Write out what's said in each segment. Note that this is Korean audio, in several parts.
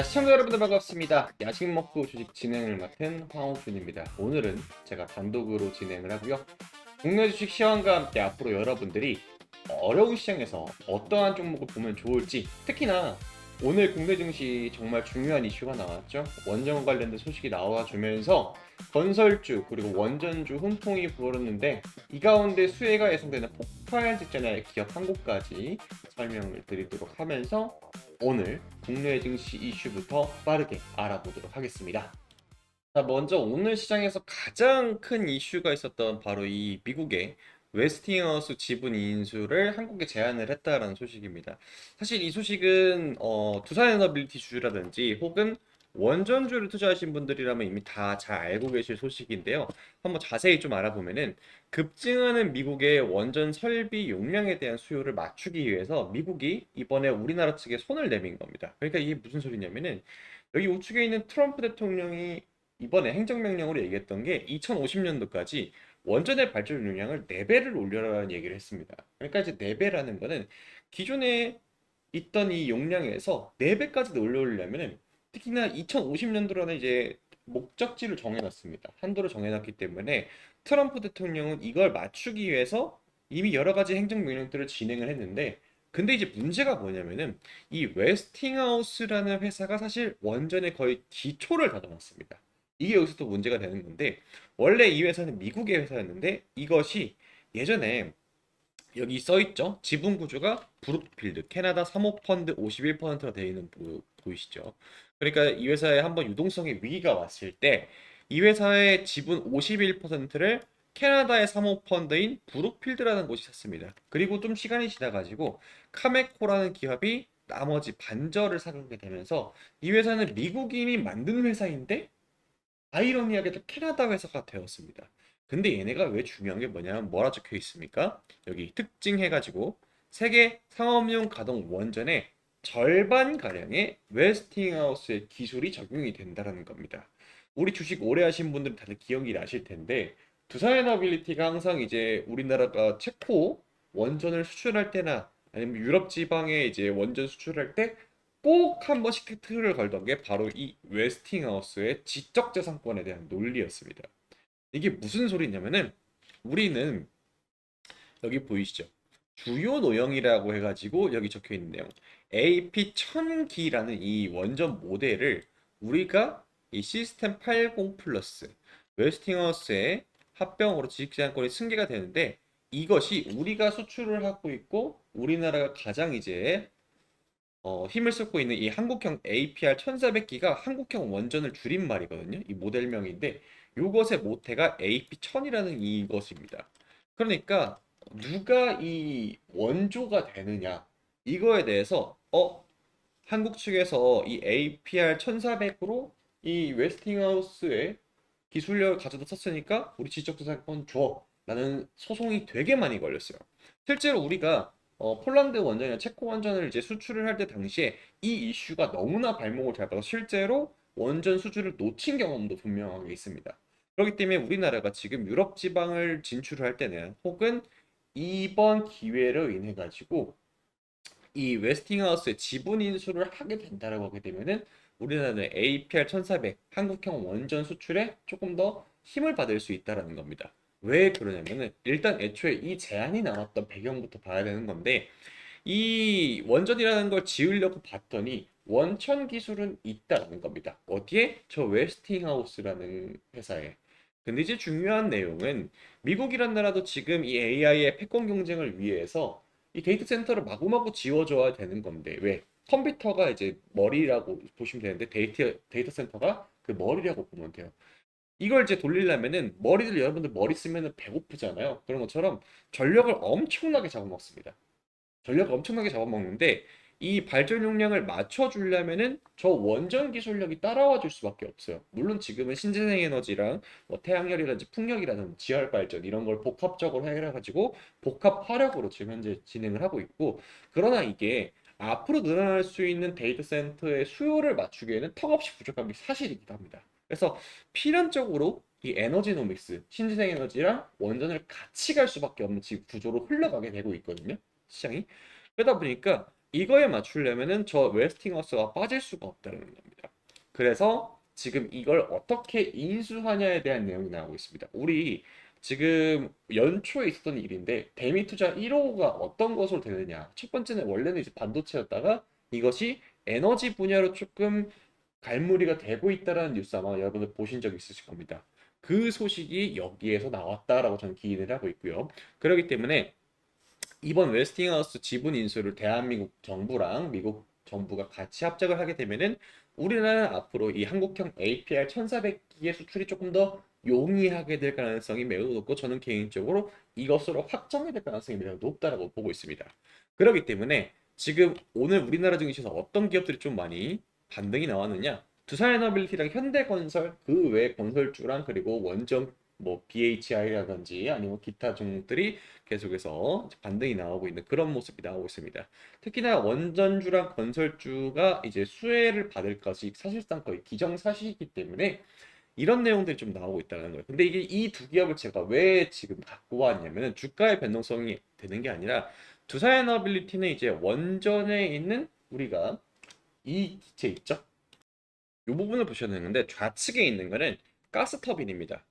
시청자 여러분들 반갑습니다. 야식 먹고 주식 진행을 맡은 황호준입니다. 오늘은 제가 단독으로 진행을 하고요. 국내 주식 시황과 함께 앞으로 여러분들이 어려운 시장에서 어떠한 종목을 보면 좋을지, 특히나 오늘 국내 증시 정말 중요한 이슈가 나왔죠. 원전 관련된 소식이 나와주면서 건설주 그리고 원전주 훈풍이 불었는데, 이 가운데 수혜가 예상되는 폭발 직전의 기업 한 곳까지 설명을 드리도록 하면서 오늘 국내 증시 이슈부터 빠르게 알아보도록 하겠습니다. 자, 먼저 오늘 시장에서 가장 큰 이슈가 있었던 바로 이 미국의 웨스팅하우스 지분 인수를 한국에 제안을 했다라는 소식입니다. 사실 이 소식은 두산에너빌리티 주주라든지 혹은 원전주를 투자하신 분들이라면 이미 다 잘 알고 계실 소식인데요. 한번 자세히 좀 알아보면은 급증하는 미국의 원전 설비 용량에 대한 수요를 맞추기 위해서 미국이 이번에 우리나라 측에 손을 내민 겁니다. 그러니까 이게 무슨 소리냐면은, 여기 우측에 있는 트럼프 대통령이 이번에 행정명령으로 얘기했던 게 2050년도까지 원전의 발전 용량을 4배를 올려라는 얘기를 했습니다. 그러니까 이제 4배라는 거는 기존에 있던 이 용량에서 4배까지 올려오려면은, 특히나 2050년도라는 이제 목적지를 정해놨습니다. 한도를 정해놨기 때문에 트럼프 대통령은 이걸 맞추기 위해서 이미 여러 가지 행정명령들을 진행을 했는데, 근데 이제 문제가 뭐냐면은 이 웨스팅하우스라는 회사가 사실 원전의 거의 기초를 다져놨습니다. 이게 여기서 또 문제가 되는 건데, 원래 이 회사는 미국의 회사였는데 이것이 예전에 여기 써 있죠. 지분 구조가 브룩필드 캐나다 사모펀드 51%가 되어 있는 보이시죠? 그러니까 이 회사에 한번 유동성의 위기가 왔을 때 이 회사의 지분 51%를 캐나다의 사모펀드인 브룩필드라는 곳이 샀습니다. 그리고 좀 시간이 지나가지고 카메코라는 기업이 나머지 반절을 사게 되면서 이 회사는 미국인이 만든 회사인데 아이러니하게도 캐나다 회사가 되었습니다. 근데 얘네가 왜 중요한 게 뭐냐면 뭐라 적혀 있습니까? 여기 특징 해가지고 세계 상업용 가동 원전의 절반 가량의 웨스팅하우스의 기술이 적용이 된다는 겁니다. 우리 주식 오래 하신 분들은 다들 기억이 나실 텐데, 두산에너빌리티가 항상 이제 우리나라가 체코 원전을 수출할 때나 아니면 유럽 지방에 이제 원전 수출할 때 꼭 한 번씩 태클을 걸던 게 바로 이 웨스팅하우스의 지적재산권에 대한 논리였습니다. 이게 무슨 소리냐면은, 우리는 여기 보이시죠? 주요 노형이라고 해가지고 여기 적혀 있는 내용, AP1000기라는 이 원전 모델을 우리가 이 시스템 80 플러스 웨스팅하우스의 합병으로 지식재산권이 승계가 되는데, 이것이 우리가 수출을 하고 있고 우리나라가 가장 이제 힘을 쏟고 있는 이 한국형 APR 1400기가 한국형 원전을 줄인 말이거든요. 이 모델명인데 이것의 모태가 AP1000이라는 이것입니다. 그러니까 누가 이 원조가 되느냐, 이거에 대해서 한국 측에서 이 APR 1400으로 이 웨스팅하우스의 기술력을 가져다 썼으니까 우리 지적재산권 줘 라는 소송이 되게 많이 걸렸어요. 실제로 우리가 폴란드 원전이나 체코 원전을 이제 수출을 할 때 당시에 이 이슈가 너무나 발목을 잡아서 실제로 원전 수주를 놓친 경험도 분명하게 있습니다. 그렇기 때문에 우리나라가 지금 유럽 지방을 진출을 할 때는, 혹은 이번 기회로 인해 가지고 이 웨스팅하우스의 지분 인수를 하게 된다라고 하게 되면은 우리나라는 APR 1400 한국형 원전 수출에 조금 더 힘을 받을 수 있다라는 겁니다. 왜 그러냐면은, 일단 애초에 이 제안이 나왔던 배경부터 봐야 되는 건데, 이 원전이라는 걸 지으려고 봤더니 원천 기술은 있다는 겁니다. 어디에? 저 웨스팅하우스라는 회사에. 근데 이제 중요한 내용은, 미국이란 나라도 지금 이 AI의 패권 경쟁을 위해서 이 데이터 센터를 마구마구 지어줘야 되는 건데, 왜? 컴퓨터가 이제 머리라고 보시면 되는데, 데이터 센터가 그 머리라고 보면 돼요. 이걸 이제 돌리려면은, 머리들 여러분들 머리 쓰면은 배고프잖아요. 그런 것처럼 전력을 엄청나게 잡아먹습니다. 전력을 엄청나게 잡아먹는데, 이 발전 용량을 맞춰주려면은 저 원전 기술력이 따라와 줄 수밖에 없어요. 물론 지금은 신재생 에너지랑 뭐 태양열이라든지 풍력이라든지 지열 발전 이런 걸 복합적으로 해가지고 복합 화력으로 지금 현재 진행을 하고 있고, 그러나 이게 앞으로 늘어날 수 있는 데이터 센터의 수요를 맞추기에는 턱없이 부족한 게 사실이기도 합니다. 그래서 필연적으로 이 에너지노믹스, 신재생 에너지랑 원전을 같이 갈 수밖에 없는 지금 구조로 흘러가게 되고 있거든요, 시장이. 그러다 보니까 이거에 맞추려면은 저 웨스팅하우스가 빠질 수가 없다는 겁니다. 그래서 지금 이걸 어떻게 인수하냐에 대한 내용이 나오고 있습니다. 우리 지금 연초에 있었던 일인데 대미 투자 1호가 어떤 것으로 되느냐. 첫 번째는 원래는 이제 반도체였다가 이것이 에너지 분야로 조금 갈무리가 되고 있다라는 뉴스 아마 여러분들 보신 적 있으실 겁니다. 그 소식이 여기에서 나왔다라고 저는 기인을 하고 있고요. 그렇기 때문에 이번 웨스팅하우스 지분 인수를 대한민국 정부랑 미국 정부가 같이 합작을 하게 되면은 우리나라는 앞으로 이 한국형 APR 1400기의 수출이 조금 더 용이하게 될 가능성이 매우 높고 저는 개인적으로 이것으로 확정이 될 가능성이 매우 높다라고 보고 있습니다. 그렇기 때문에 지금 오늘 우리나라 증시에서 어떤 기업들이 좀 많이 반등이 나왔느냐? 두산에너빌리티랑 현대건설 그 외 건설주랑 그리고 원전 뭐 BHI라든지 아니면 기타 종목들이 계속해서 반등이 나오고 있는 그런 모습이 나오고 있습니다. 특히나 원전주랑 건설주가 이제 수혜를 받을 것이 사실상 거의 기정사실이기 때문에 이런 내용들이 좀 나오고 있다는 거예요. 근데 이게 이 두 기업을 제가 왜 지금 갖고 왔냐면 주가의 변동성이 되는 게 아니라 두산에너빌리티는 이제 원전에 있는 우리가 이 기체 있죠? 이 부분을 보셔야 되는데 좌측에 있는 거는 가스 터빈입니다.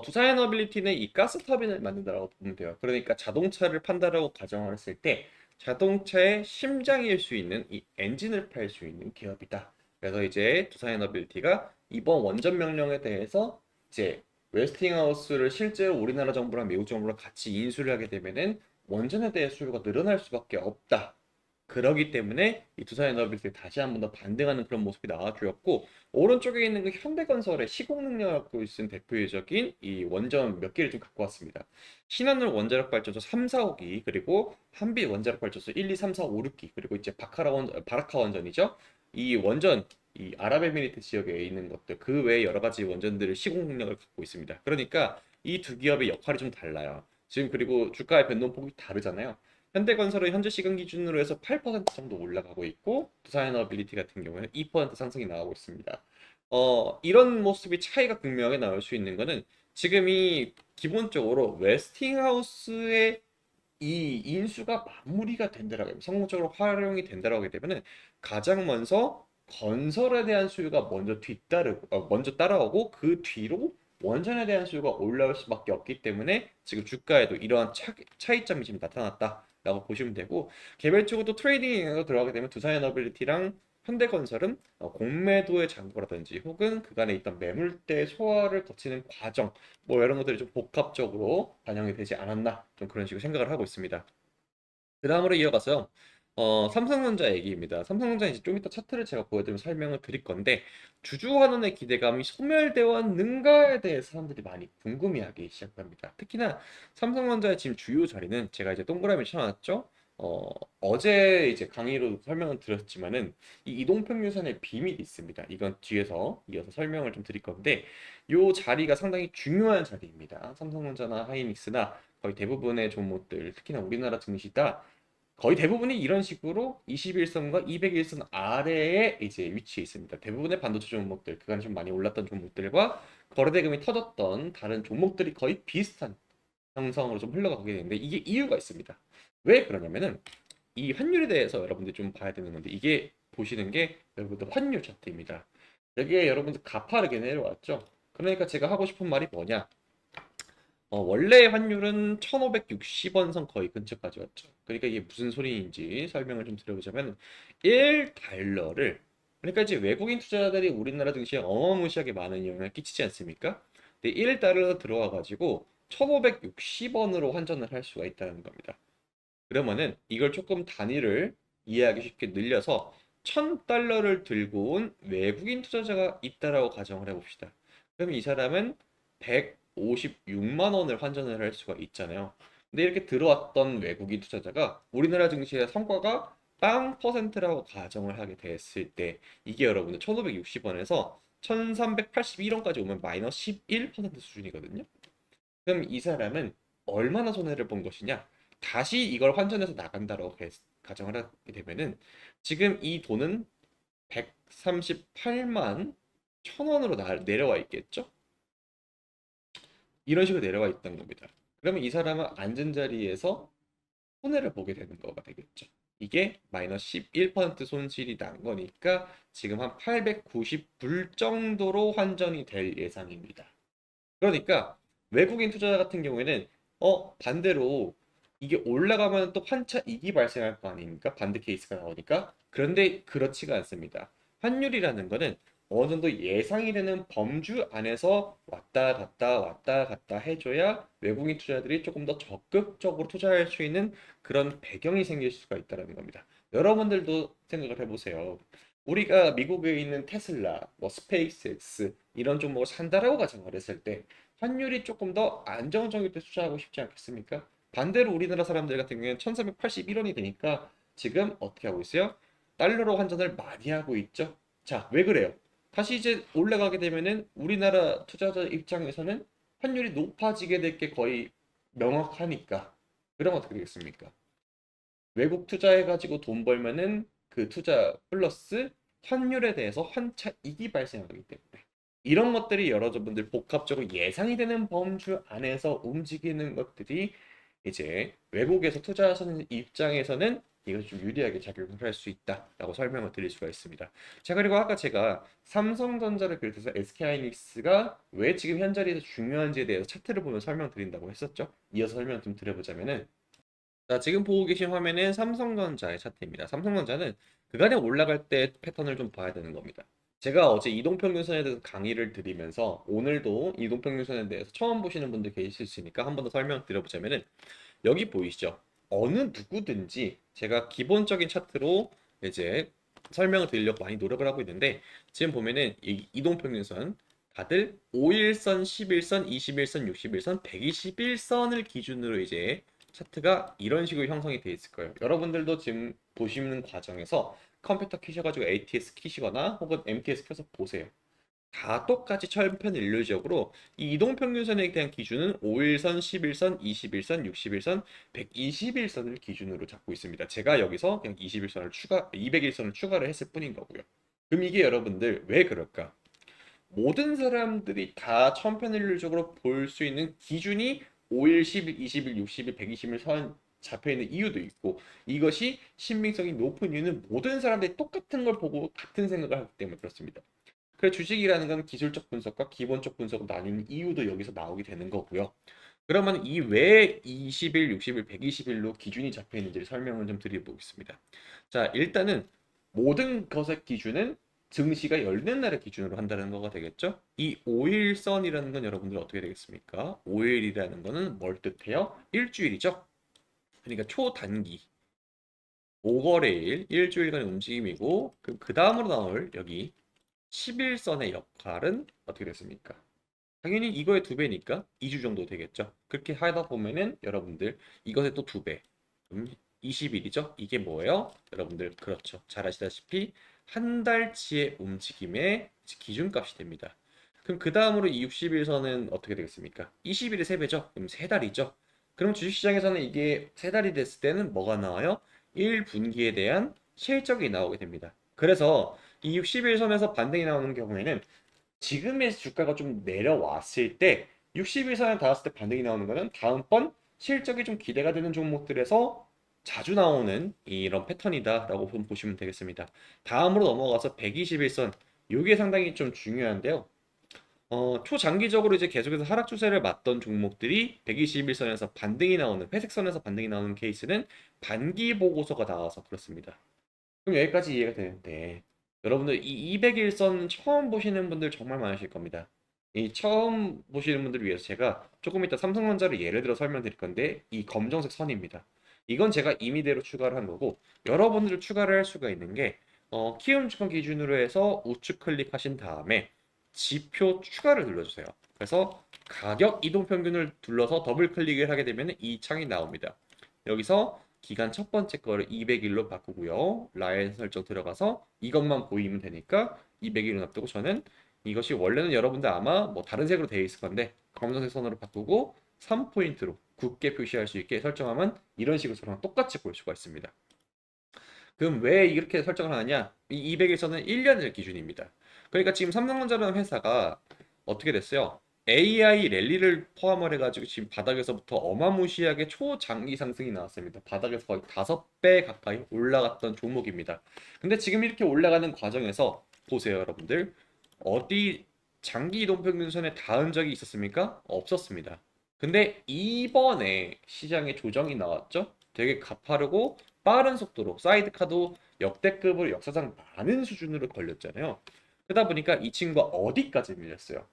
두사에너빌리티는 이 가스 터빈을 만든다고 보면 돼요. 그러니까 자동차를 판다라고 가정을 했을 때 자동차의 심장일 수 있는 이 엔진을 팔 수 있는 기업이다. 그래서 이제 두사에너빌리티가 이번 원전 명령에 대해서 이제 웨스팅하우스를 실제로 우리나라 정부랑 미국 정부랑 같이 인수를 하게 되면은 원전에 대해 수요가 늘어날 수밖에 없다. 그러기 때문에 이 두산에너빌리티 다시 한 번 더 반등하는 그런 모습이 나와주었고 오른쪽에 있는 그 현대건설의 시공 능력을 갖고 있는 대표적인 이 원전 몇 개를 좀 갖고 왔습니다. 신한울 원자력 발전소 3, 4호기 그리고 한빛 원자력 발전소 1, 2, 3, 4, 5, 6기 그리고 이제 바라카 원전이죠. 이 원전 이 아랍에미리트 지역에 있는 것들 그 외에 여러 가지 원전들을 시공 능력을 갖고 있습니다. 그러니까 이 두 기업의 역할이 좀 달라요. 지금 그리고 주가의 변동폭이 다르잖아요. 현대건설은 현재 시간 기준으로 해서 8% 정도 올라가고 있고 두산에너빌리티 같은 경우에는 2% 상승이 나오고 있습니다. 이런 모습이 차이가 극명하게 나올 수 있는 거는 지금 이 기본적으로 웨스팅하우스의 이 인수가 마무리가 된다라고 하면 성공적으로 활용이 된다라고 하게 되면은 가장 먼저 건설에 대한 수요가 먼저 따라오고 그 뒤로 원전에 대한 수요가 올라올 수밖에 없기 때문에 지금 주가에도 이러한 차이점이 지금 나타났다라고 보시면 되고 개별적으로 또 트레이딩에 들어가게 되면 두산에너빌리티랑 현대건설은 공매도의 장부라든지 혹은 그간에 있던 매물대 소화를 거치는 과정 뭐 이런 것들이 좀 복합적으로 반영이 되지 않았나 좀 그런 식으로 생각을 하고 있습니다. 그 다음으로 이어가서요. 삼성전자 얘기입니다. 삼성전자 이제 좀 이따 차트를 제가 보여드리면 설명을 드릴 건데 주주환원의 기대감이 소멸되어 왔는가에 대해서 사람들이 많이 궁금해하기 시작합니다. 특히나 삼성전자의 지금 주요 자리는 제가 이제 동그라미 쳐놨죠. 어제 이제 강의로 설명을 드렸지만은 이 이동평균선의 비밀이 있습니다. 이건 뒤에서 이어서 설명을 좀 드릴 건데 이 자리가 상당히 중요한 자리입니다. 삼성전자나 하이닉스나 거의 대부분의 종목들, 특히나 우리나라 증시다 거의 대부분이 이런 식으로 21선과 201선 아래에 이제 위치해 있습니다. 대부분의 반도체 종목들, 그간 좀 많이 올랐던 종목들과 거래대금이 터졌던 다른 종목들이 거의 비슷한 형성으로 좀 흘러가게 되는데 이게 이유가 있습니다. 왜 그러냐면은 이 환율에 대해서 여러분들이 좀 봐야 되는 건데 이게 보시는 게 여러분들 환율 차트입니다. 여기에 여러분들 가파르게 내려왔죠. 그러니까 제가 하고 싶은 말이 뭐냐? 원래 환율은 1560원 선 거의 근처까지 왔죠. 그러니까 이게 무슨 소리인지 설명을 좀 드려보자면 1달러를 그러니까 이제 외국인 투자자들이 우리나라 증시에 어마무시하게 많은 영향을 끼치지 않습니까? 근데 1달러 들어와 가지고 1560원으로 환전을 할 수가 있다는 겁니다. 그러면은 이걸 조금 단위를 이해하기 쉽게 늘려서 1000달러를 들고 온 외국인 투자자가 있다라고 가정을 해봅시다. 그럼 이 사람은 156만 원을 환전을 할 수가 있잖아요. 근데 이렇게 들어왔던 외국인 투자자가 우리나라 증시의 성과가 빵 퍼센트라고 가정을 하게 됐을 때 이게 여러분들 1560원에서 1381원까지 오면 마이너스 11% 수준이거든요. 그럼 이 사람은 얼마나 손해를 본 것이냐? 다시 이걸 환전해서 나간다라고 가정을 하게 되면은 지금 이 돈은 138만 1000원으로 내려와 있겠죠? 이런 식으로 내려와 있던 겁니다. 그러면 이 사람은 앉은 자리에서 손해를 보게 되는 거가 되겠죠. 이게 마이너스 11% 손실이 난 거니까 지금 한 890불 정도로 환전이 될 예상입니다. 그러니까 외국인 투자자 같은 경우에는 반대로 이게 올라가면 또 환차 이익이 발생할 거 아닙니까? 반대 케이스가 나오니까. 그런데 그렇지가 않습니다. 환율이라는 거는 어느 정도 예상이 되는 범주 안에서 왔다 갔다 왔다 갔다 해줘야 외국인 투자들이 조금 더 적극적으로 투자할 수 있는 그런 배경이 생길 수가 있다는 겁니다. 여러분들도 생각을 해보세요. 우리가 미국에 있는 테슬라, 뭐 스페이스X 이런 종목을 산다라고 가정을 했을 때 환율이 조금 더 안정적일 때 투자하고 싶지 않겠습니까? 반대로 우리나라 사람들 같은 경우에는 1381원이 되니까 지금 어떻게 하고 있어요? 달러로 환전을 많이 하고 있죠. 자, 왜 그래요? 다시 이제 올라가게 되면은 우리나라 투자자 입장에서는 환율이 높아지게 될 게 거의 명확하니까. 그럼 어떻게 되겠습니까? 외국 투자해가지고 돈 벌면은 그 투자 플러스 환율에 대해서 환차 이익이 발생하기 때문에 이런 것들이 여러분들 복합적으로 예상이 되는 범주 안에서 움직이는 것들이 이제 외국에서 투자하시는 입장에서는 이것이 좀 유리하게 작용을 할 수 있다라고 설명을 드릴 수가 있습니다. 자, 그리고 아까 제가 삼성전자를 비롯해서 SK하이닉스가 왜 지금 현자리에서 중요한지에 대해서 차트를 보면 설명드린다고 했었죠. 이어서 설명 좀 드려보자면은 자, 지금 보고 계신 화면은 삼성전자의 차트입니다. 삼성전자는 그간에 올라갈 때 패턴을 좀 봐야 되는 겁니다. 제가 어제 이동평균선에 대해서 강의를 드리면서 오늘도 이동평균선에 대해서 처음 보시는 분들 계실 수 있으니까 한 번 더 설명드려보자면은 여기 보이시죠? 어느 누구든지 제가 기본적인 차트로 이제 설명을 드리려고 많이 노력을 하고 있는데 지금 보면은 이 이동평균선 다들 5일선, 11선, 21선, 61선, 121선을 기준으로 이제 차트가 이런 식으로 형성이 되어 있을 거예요. 여러분들도 지금 보시는 과정에서 컴퓨터 키셔가지고 ATS 키시거나 혹은 MTS 켜서 보세요. 다 똑같이 천편일률적으로 이 이동평균선에 대한 기준은 5일선, 11선, 21선, 61선, 121선을 기준으로 잡고 있습니다. 제가 여기서 그냥 21선을 201선을 추가를 했을 뿐인 거고요. 그럼 이게 여러분들 왜 그럴까? 모든 사람들이 다 천편일률적으로 볼 수 있는 기준이 5일, 10일, 20일, 60일, 120일 선 잡혀 있는 이유도 있고 이것이 신빙성이 높은 이유는 모든 사람들이 똑같은 걸 보고 같은 생각을 하기 때문에 그렇습니다. 그래서 주식이라는 건 기술적 분석과 기본적 분석으로 나뉘는 이유도 여기서 나오게 되는 거고요. 그러면 이 왜 20일, 60일, 120일로 기준이 잡혀 있는지를 설명을 좀 드려보겠습니다. 자, 일단은 모든 것의 기준은 증시가 열리는 날을 기준으로 한다는 거가 되겠죠? 이 5일선이라는 건 여러분들 어떻게 되겠습니까? 5일이라는 거는 뭘 뜻해요? 일주일이죠? 그러니까 초단기 5거래일, 일주일간의 움직임이고 그 다음으로 나올 여기 11선의 역할은 어떻게 됐습니까? 당연히 이거의 두 배니까 2주 정도 되겠죠. 그렇게 하다 보면은 여러분들 이것의 또 두 배. 그럼 20일이죠. 이게 뭐예요? 여러분들 그렇죠. 잘 아시다시피 한 달치의 움직임의 기준값이 됩니다. 그럼 그 다음으로 이 60일선은 어떻게 되겠습니까? 20일의 3배죠. 그럼 3달이죠. 그럼 주식시장에서는 이게 3달이 됐을 때는 뭐가 나와요? 1분기에 대한 실적이 나오게 됩니다. 그래서 이 60일선에서 반등이 나오는 경우에는 지금의 주가가 좀 내려왔을 때 60일선에 닿았을 때 반등이 나오는 거는 다음번 실적이 좀 기대가 되는 종목들에서 자주 나오는 이런 패턴이다라고 좀 보시면 되겠습니다. 다음으로 넘어가서 121선 이게 상당히 좀 중요한데요. 초장기적으로 이제 계속해서 하락 추세를 맞던 종목들이 121선에서 반등이 나오는 회색선에서 반등이 나오는 케이스는 반기 보고서가 나와서 그렇습니다. 그럼 여기까지 이해가 되는데 여러분들 이 201선 처음 보시는 분들 정말 많으실 겁니다. 이 처음 보시는 분들을 위해서 제가 조금 이따 삼성전자를 예를 들어 설명드릴 건데 이 검정색 선입니다. 이건 제가 임의대로 추가를 한 거고 여러분들 추가를 할 수가 있는 게 키움증권 기준으로 해서 우측 클릭하신 다음에 지표 추가를 눌러주세요. 그래서 가격 이동평균을 둘러서 더블 클릭을 하게 되면 이 창이 나옵니다. 여기서 기간 첫 번째 거를 200일로 바꾸고요. 라인 설정 들어가서 이것만 보이면 되니까 200일로 놔두고 저는 이것이 원래는 여러분들 아마 뭐 다른 색으로 되어 있을 건데 검정색 선으로 바꾸고 3포인트로 굳게 표시할 수 있게 설정하면 이런 식으로 저랑 똑같이 볼 수가 있습니다. 그럼 왜 이렇게 설정을 하느냐? 이 200일선은 1년을 기준입니다. 그러니까 지금 삼성전자라는 회사가 어떻게 됐어요? AI 랠리를 포함을 해가지고 지금 바닥에서부터 어마무시하게 초장기 상승이 나왔습니다. 바닥에서 거의 5배 가까이 올라갔던 종목입니다. 근데 지금 이렇게 올라가는 과정에서 보세요, 여러분들. 어디 장기 이동평균선에 닿은 적이 있었습니까? 없었습니다. 근데 이번에 시장에 조정이 나왔죠? 되게 가파르고 빠른 속도로 사이드카도 역대급으로 역사상 많은 수준으로 걸렸잖아요. 그러다 보니까 이 친구가 어디까지 밀렸어요?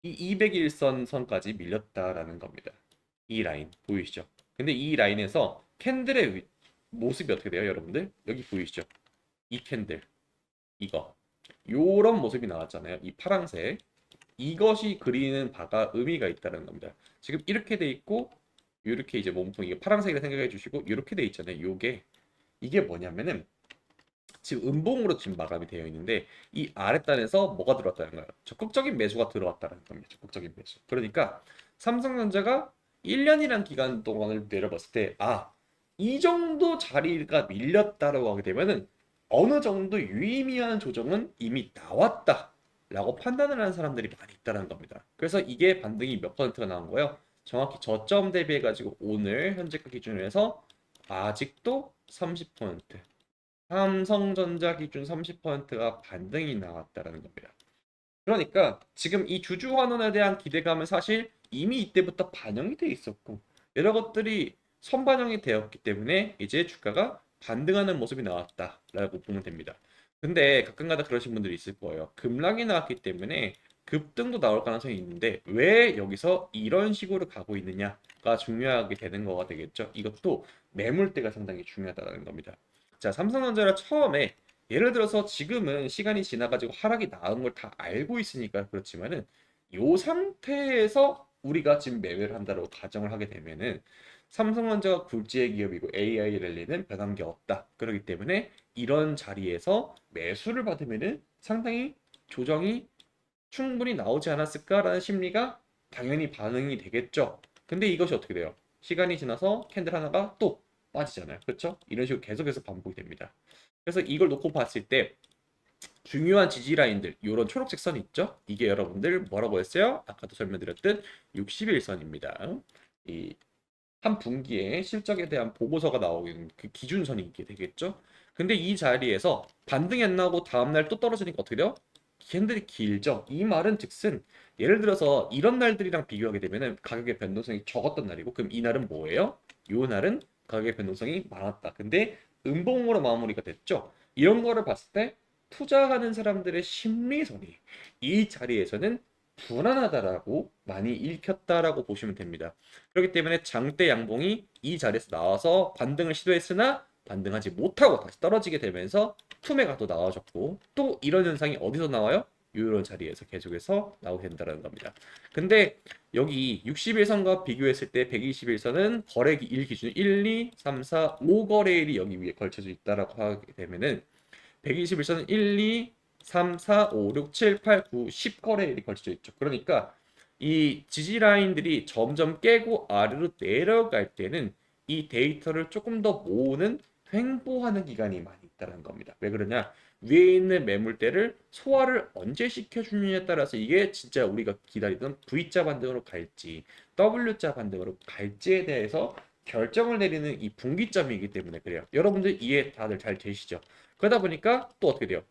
이 201선 선까지 밀렸다라는 겁니다. 이 라인 보이시죠? 근데 이 라인에서 캔들의 모습이 어떻게 돼요, 여러분들? 여기 보이시죠? 이 캔들, 이거. 요런 모습이 나왔잖아요. 이 파랑색. 이것이 그리는 바가 의미가 있다는 겁니다. 지금 이렇게 돼 있고 이렇게 이제 몸통 이게 파란색이라 생각해 주시고 이렇게 돼 있잖아요. 요게 이게 뭐냐면은 지금 음봉으로 지금 마감이 되어 있는데 이 아랫단에서 뭐가 들어왔다는 거예요. 적극적인 매수가 들어왔다는 겁니다. 적극적인 매수. 그러니까 삼성전자가 1년이란 기간 동안을 내려봤을 때 이 정도 자리가 밀렸다라고 하게 되면은 어느 정도 유의미한 조정은 이미 나왔다. 라고 판단을 하는 사람들이 많이 있다는 겁니다. 그래서 이게 반등이 몇 퍼센트가 나온 거예요? 정확히 저점 대비해 가지고 오늘 현재가 기준으로 해서 아직도 30%, 삼성전자 기준 30%가 반등이 나왔다라는 겁니다. 그러니까 지금 이 주주 환원에 대한 기대감은 사실 이미 이때부터 반영이 돼 있었고 여러 것들이 선반영이 되었기 때문에 이제 주가가 반등하는 모습이 나왔다라고 보면 됩니다. 근데 가끔가다 그러신 분들이 있을 거예요. 급락이 나왔기 때문에 급등도 나올 가능성이 있는데 왜 여기서 이런 식으로 가고 있느냐가 중요하게 되는 거가 되겠죠. 이것도 매물대가 상당히 중요하다는 겁니다. 자, 삼성전자를 처음에 예를 들어서 지금은 시간이 지나가지고 하락이 나은 걸 다 알고 있으니까 그렇지만은 이 상태에서 우리가 지금 매매를 한다고 가정을 하게 되면은 삼성전자가 굴지의 기업이고 AI 랠리는 변한 게 없다. 그렇기 때문에 이런 자리에서 매수를 받으면은 상당히 조정이 충분히 나오지 않았을까라는 심리가 당연히 반응이 되겠죠. 근데 이것이 어떻게 돼요? 시간이 지나서 캔들 하나가 또 빠지잖아요. 그렇죠? 이런 식으로 계속해서 반복이 됩니다. 그래서 이걸 놓고 봤을 때 중요한 지지 라인들, 이런 초록색 선 있죠? 이게 여러분들 뭐라고 했어요? 아까도 설명드렸던 60일선입니다. 이 한 분기에 실적에 대한 보고서가 나오는 그 기준선이 있게 되겠죠? 근데 이 자리에서 반등이 안 나오고 다음날 또 떨어지니까 어떻게 돼요? 캔들이 길죠. 이 말은 즉슨 예를 들어서 이런 날들이랑 비교하게 되면은 가격의 변동성이 적었던 날이고 그럼 이 날은 뭐예요? 요 날은 가격의 변동성이 많았다. 근데 음봉으로 마무리가 됐죠. 이런 거를 봤을 때 투자하는 사람들의 심리선이 이 자리에서는 불안하다라고 많이 읽혔다라고 보시면 됩니다. 그렇기 때문에 장대 양봉이 이 자리에서 나와서 반등을 시도했으나 반등하지 못하고 다시 떨어지게 되면서 투매가 또 나와줬고 또 이런 현상이 어디서 나와요? 이런 자리에서 계속해서 나오게 된다는 겁니다. 근데 여기 60일선과 비교했을 때 121선은 거래일 기준 1, 2, 3, 4, 5거래일이 여기 위에 걸쳐져 있다라고 하게 되면은 121선은 1, 2, 3, 4, 5, 6, 7, 8, 9, 10거래일이 걸쳐져 있죠. 그러니까 이 지지 라인들이 점점 깨고 아래로 내려갈 때는 이 데이터를 조금 더 모으는 횡보하는 기간이 많이 있다는 겁니다. 왜 그러냐? 위에 있는 매물대를 소화를 언제 시켜주느냐에 따라서 이게 진짜 우리가 기다리던 V자 반등으로 갈지 W자 반등으로 갈지에 대해서 결정을 내리는 이 분기점이기 때문에 그래요. 여러분들 이해 다들 잘 되시죠? 그러다 보니까 또 어떻게 돼요?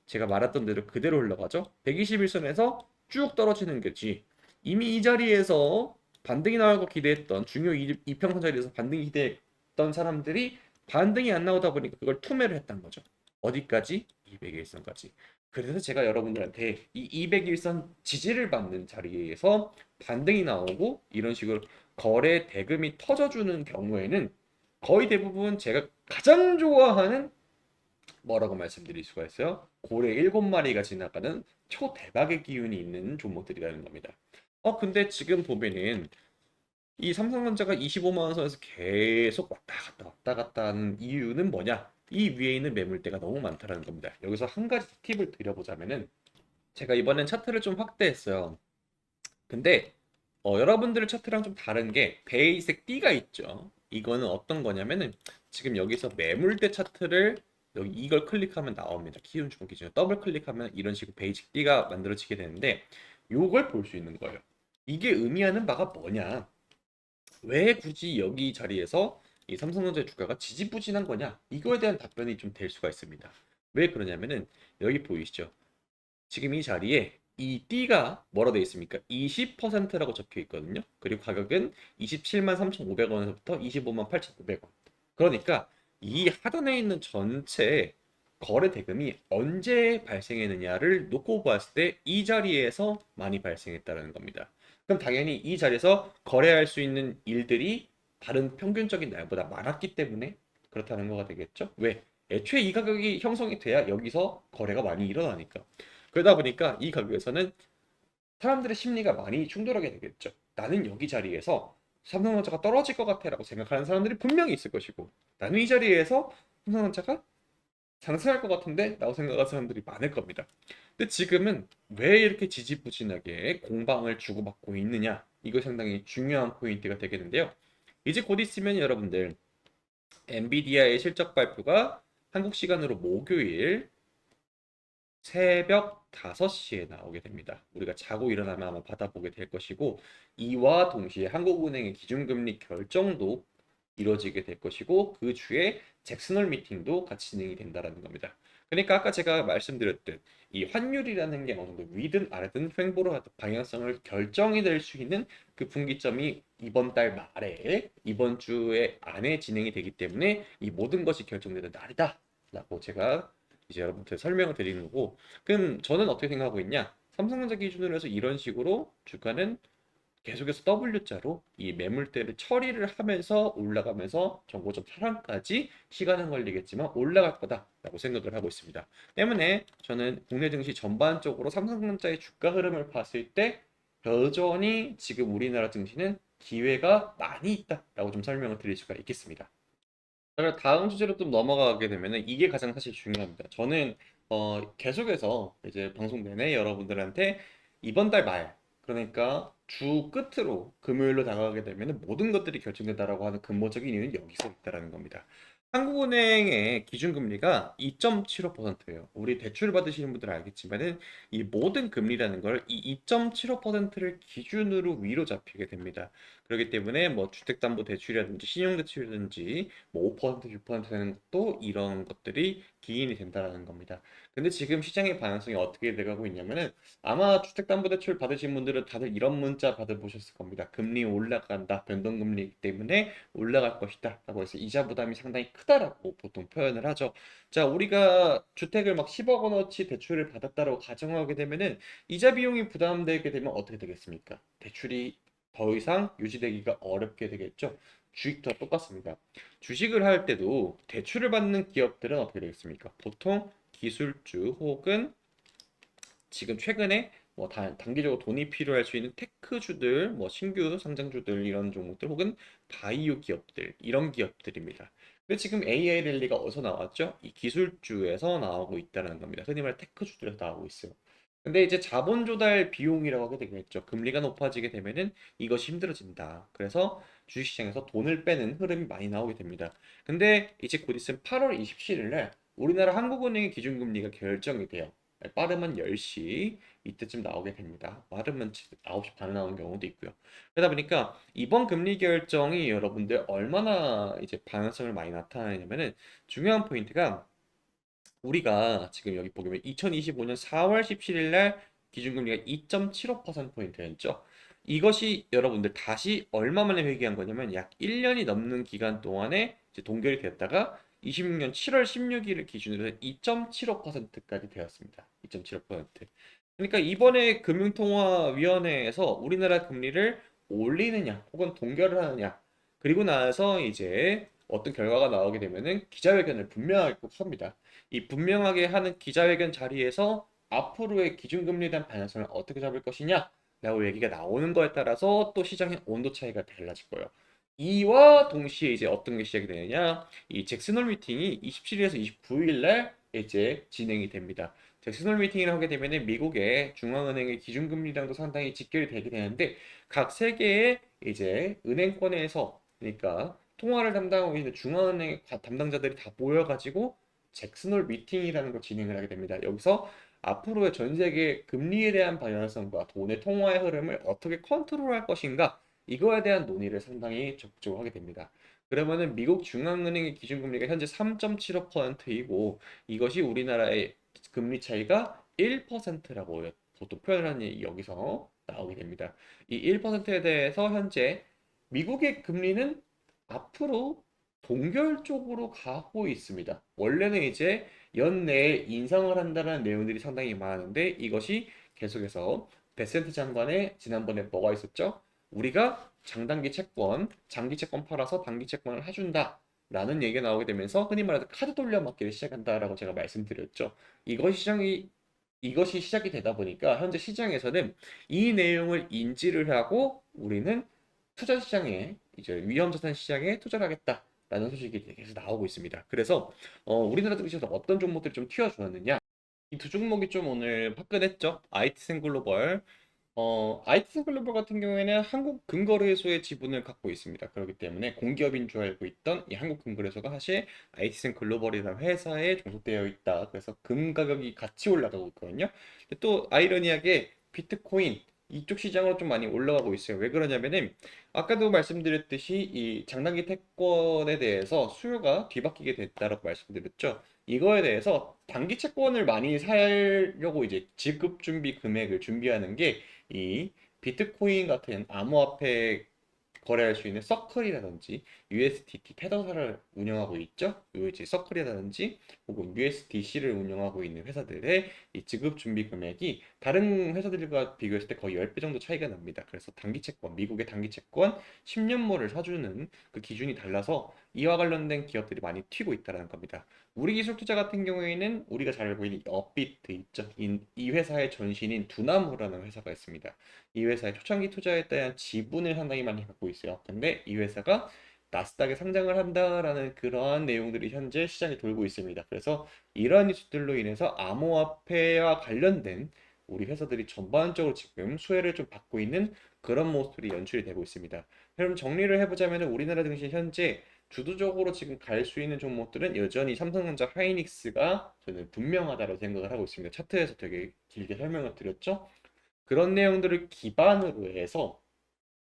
제가 말했던 대로 그대로 흘러가죠. 121선에서 쭉 떨어지는 거지. 이미 이 자리에서 반등이 나올 거 기대했던 중요 이평선 자리에서 반등이 기대했던 사람들이 반등이 안 나오다 보니까 그걸 투매를 했던 거죠. 어디까지? 201선까지. 그래서 제가 여러분들한테 이 201선 지지를 받는 자리에서 반등이 나오고 이런 식으로 거래 대금이 터져주는 경우에는 거의 대부분 제가 가장 좋아하는 뭐라고 말씀드릴 수가 있어요? 고래 7마리가 지나가는 초대박의 기운이 있는 종목들이라는 겁니다. 근데 지금 보면은 이 삼성전자가 25만 원 선에서 계속 왔다 갔다 하는 이유는 뭐냐? 이 위에 있는 매물대가 너무 많다는 겁니다. 여기서 한 가지 팁을 드려보자면은 제가 이번엔 차트를 좀 확대했어요. 근데 여러분들 차트랑 좀 다른 게 베이색 띠가 있죠. 이거는 어떤 거냐면은 지금 여기서 매물대 차트를 여기 이걸 클릭하면 나옵니다. 키움 주봉 기준에 더블 클릭하면 이런 식으로 베이직 띠가 만들어지게 되는데 요걸 볼 수 있는 거예요. 이게 의미하는 바가 뭐냐? 왜 굳이 여기 자리에서 이 삼성전자의 주가가 지지부진한 거냐? 이거에 대한 답변이 좀 될 수가 있습니다. 왜 그러냐면은 여기 보이시죠? 지금 이 자리에 이 D가 뭐라 되어 있습니까? 20%라고 적혀 있거든요. 그리고 가격은 27만 3,500원에서부터 25만 8,900원. 그러니까 이 하단에 있는 전체 거래 대금이 언제 발생했느냐를 놓고 봤을 때 이 자리에서 많이 발생했다는 겁니다. 그럼 당연히 이 자리에서 거래할 수 있는 일들이 다른 평균적인 날보다 많았기 때문에 그렇다는 거가 되겠죠? 왜? 애초에 이 가격이 형성이 돼야 여기서 거래가 많이 일어나니까. 그러다 보니까 이 가격에서는 사람들의 심리가 많이 충돌하게 되겠죠. 나는 여기 자리에서 삼성전자가 떨어질 것 같아라고 생각하는 사람들이 분명히 있을 것이고, 나는 이 자리에서 삼성전자가 상승할 것 같은데 라고 생각하는 사람들이 많을 겁니다. 근데 지금은 왜 이렇게 지지부진하게 공방을 주고받고 있느냐, 이거 상당히 중요한 포인트가 되겠는데요. 이제 곧 있으면 여러분들 엔비디아의 실적 발표가 한국 시간으로 목요일 새벽 5시에 나오게 됩니다. 우리가 자고 일어나면 아마 받아보게 될 것이고, 이와 동시에 한국은행의 기준금리 결정도 이루어지게 될 것이고, 그 주에 잭슨홀 미팅도 같이 진행이 된다는 겁니다. 그러니까 아까 제가 말씀드렸듯 이 환율이라는 게 어느 정도 위든 아래든 횡보로 하든 방향성을 결정이 될 수 있는 그 분기점이 이번 달 말에, 이번 주에 안에 진행이 되기 때문에 이 모든 것이 결정되는 날이다 라고 제가 이제 여러분한테 설명을 드리는 거고, 그럼 저는 어떻게 생각하고 있냐? 삼성전자 기준으로 해서 이런 식으로 주가는 계속해서 W자로 이 매물대를 처리를 하면서 올라가면서 정고점 하락까지 시간은 걸리겠지만 올라갈 거다라고 생각을 하고 있습니다. 때문에 저는 국내 증시 전반적으로 삼성전자의 주가 흐름을 봤을 때 여전히 지금 우리나라 증시는 기회가 많이 있다라고 좀 설명을 드릴 수가 있겠습니다. 그럼 다음 주제로 좀 넘어가게 되면은 이게 가장 사실 중요합니다. 저는 계속해서 이제 방송 내내 여러분들한테 이번 달 말, 그러니까 주 끝으로 금요일로 다가가게 되면은 모든 것들이 결정된다라고 하는 근본적인 이유는 여기서 있다라는 겁니다. 한국은행의 기준금리가 2.75%예요. 우리 대출 받으시는 분들은 알겠지만은 이 모든 금리라는 걸 이 2.75%를 기준으로 위로 잡히게 됩니다. 그렇기 때문에 뭐 주택담보대출이라든지 신용대출이라든지 뭐 5%, 6% 되는 것도 이런 것들이 기인이 된다라는 겁니다. 근데 지금 시장의 방향성이 어떻게 돼가고 있냐면은 아마 주택담보대출 받으신 분들은 다들 이런 문자 받아보셨을 겁니다. 금리 올라간다. 변동금리이기 때문에 올라갈 것이다. 라고 해서 이자 부담이 상당히 크다라고 보통 표현을 하죠. 자, 우리가 주택을 막 10억 원어치 대출을 받았다고 가정하게 되면은 이자 비용이 부담되게 되면 어떻게 되겠습니까? 대출이 더 이상 유지되기가 어렵게 되겠죠. 주식도 똑같습니다. 주식을 할 때도 대출을 받는 기업들은 어떻게 되겠습니까? 보통 기술주 혹은 지금 최근에 뭐 단기적으로 돈이 필요할 수 있는 테크주들, 뭐 신규 상장주들 이런 종목들 혹은 바이오 기업들 이런 기업들입니다. 근데 지금 AI 랠리가 어디서 나왔죠? 이 기술주에서 나오고 있다는 겁니다. 흔히 말해 테크주들에서 나오고 있어요. 근데 이제 자본 조달 비용이라고 하게 되겠죠. 금리가 높아지게 되면은 이것이 힘들어진다. 그래서 주식시장에서 돈을 빼는 흐름이 많이 나오게 됩니다. 근데 이제 곧 있으면 8월 27일 날 우리나라 한국은행의 기준금리가 결정이 돼요. 빠르면 10시 이때쯤 나오게 됩니다. 빠르면 9시 반에 나오는 경우도 있고요. 그러다 보니까 이번 금리 결정이 여러분들 얼마나 이제 방향성을 많이 나타내냐면은 중요한 포인트가 우리가 지금 여기 보면 2025년 4월 17일 날 기준금리가 2.75%포인트였죠. 이것이 여러분들 다시 얼마 만에 회귀한 거냐면 약 1년이 넘는 기간 동안에 이제 동결이 됐다가 26년 7월 16일을 기준으로 해서 2.75%까지 되었습니다. 2.75%. 그러니까 이번에 금융통화위원회에서 우리나라 금리를 올리느냐 혹은 동결을 하느냐 그리고 나서 이제 어떤 결과가 나오게 되면은 기자회견을 분명하게 꼭 합니다. 이 분명하게 하는 기자회견 자리에서 앞으로의 기준금리에 대한 방향성을 어떻게 잡을 것이냐 라고 얘기가 나오는 거에 따라서 또 시장의 온도 차이가 달라질 거예요. 이와 동시에 이제 어떤 게 시작이 되느냐, 이 잭슨홀 미팅이 27일에서 29일 날 이제 진행이 됩니다. 잭슨홀 미팅을 하게 되면은 미국의 중앙은행의 기준금리랑도 상당히 직결이 되게 되는데 각 세계의 이제 은행권에서, 그러니까 통화를 담당하고 있는 중앙은행 담당자들이 다 모여가지고 잭슨홀 미팅이라는 걸 진행을 하게 됩니다. 여기서 앞으로의 전 세계 금리에 대한 방향성과 돈의 통화의 흐름을 어떻게 컨트롤할 것인가 이거에 대한 논의를 상당히 적극적으로 하게 됩니다. 그러면은 미국 중앙은행의 기준금리가 현재 3.75%이고 이것이 우리나라의 금리 차이가 1%라고 보통 표현하는 여기서 나오게 됩니다. 이 1%에 대해서 현재 미국의 금리는 앞으로 동결 쪽으로 가고 있습니다. 원래는 이제 연내에 인상을 한다는 내용들이 상당히 많은데 이것이 계속해서 베센트 장관의 지난번에 뭐가 있었죠? 우리가 장단기 채권, 장기 채권 팔아서 단기 채권을 해준다. 라는 얘기가 나오게 되면서 흔히 말해서 카드 돌려막기를 시작한다라고 제가 말씀드렸죠. 이것이 시작이 되다 보니까 현재 시장에서는 이 내용을 인지를 하고 우리는 투자 시장에 이제 위험 자산 시장에 투자를 하겠다라는 소식이 계속 나오고 있습니다. 그래서 우리나라 증시에서 어떤 종목들이 좀 튀어주었느냐? 이 두 종목이 좀 오늘 화끈했죠. IT생 글로벌. IT생 글로벌 같은 경우에는 한국 금거래소의 지분을 갖고 있습니다. 그렇기 때문에 공기업인 줄 알고 있던 이 한국 금거래소가 사실 IT생 글로벌이라는 회사에 종속되어 있다. 그래서 금 가격이 같이 올라가고 있거든요. 근데 또 아이러니하게 비트코인 이쪽 시장으로 좀 많이 올라가고 있어요. 왜 그러냐면은 아까도 말씀드렸듯이 이 장단기 채권에 대해서 수요가 뒤바뀌게 됐다라고 말씀드렸죠. 이거에 대해서 단기 채권을 많이 사려고 이제 지급 준비 금액을 준비하는 게 이 비트코인 같은 암호화폐 거래할 수 있는 서클이라든지 USDT 테더사를 운영하고 있죠. 요 이제 서클이라든지 혹은 USDC를 운영하고 있는 회사들의 이 지급 준비 금액이 다른 회사들과 비교했을 때 거의 10배 정도 차이가 납니다. 그래서 단기 채권, 미국의 단기 채권 10년물을 사주는 그 기준이 달라서 이와 관련된 기업들이 많이 튀고 있다는 겁니다. 우리 기술 투자 같은 경우에는 우리가 잘 알고 있는 업비트 있죠. 이 회사의 전신인 두나무라는 회사가 있습니다. 이 회사의 초창기 투자에 대한 지분을 상당히 많이 갖고 있어요. 근데 이 회사가 나스닥에 상장을 한다라는 그러한 내용들이 현재 시장에 돌고 있습니다. 그래서 이러한 뉴스들로 인해서 암호화폐와 관련된 우리 회사들이 전반적으로 지금 수혜를 좀 받고 있는 그런 모습들이 연출이 되고 있습니다. 그럼 정리를 해보자면 우리나라 증시 현재 주도적으로 지금 갈 수 있는 종목들은 여전히 삼성전자, 하이닉스가 저는 분명하다고 생각을 하고 있습니다. 차트에서 되게 길게 설명을 드렸죠. 그런 내용들을 기반으로 해서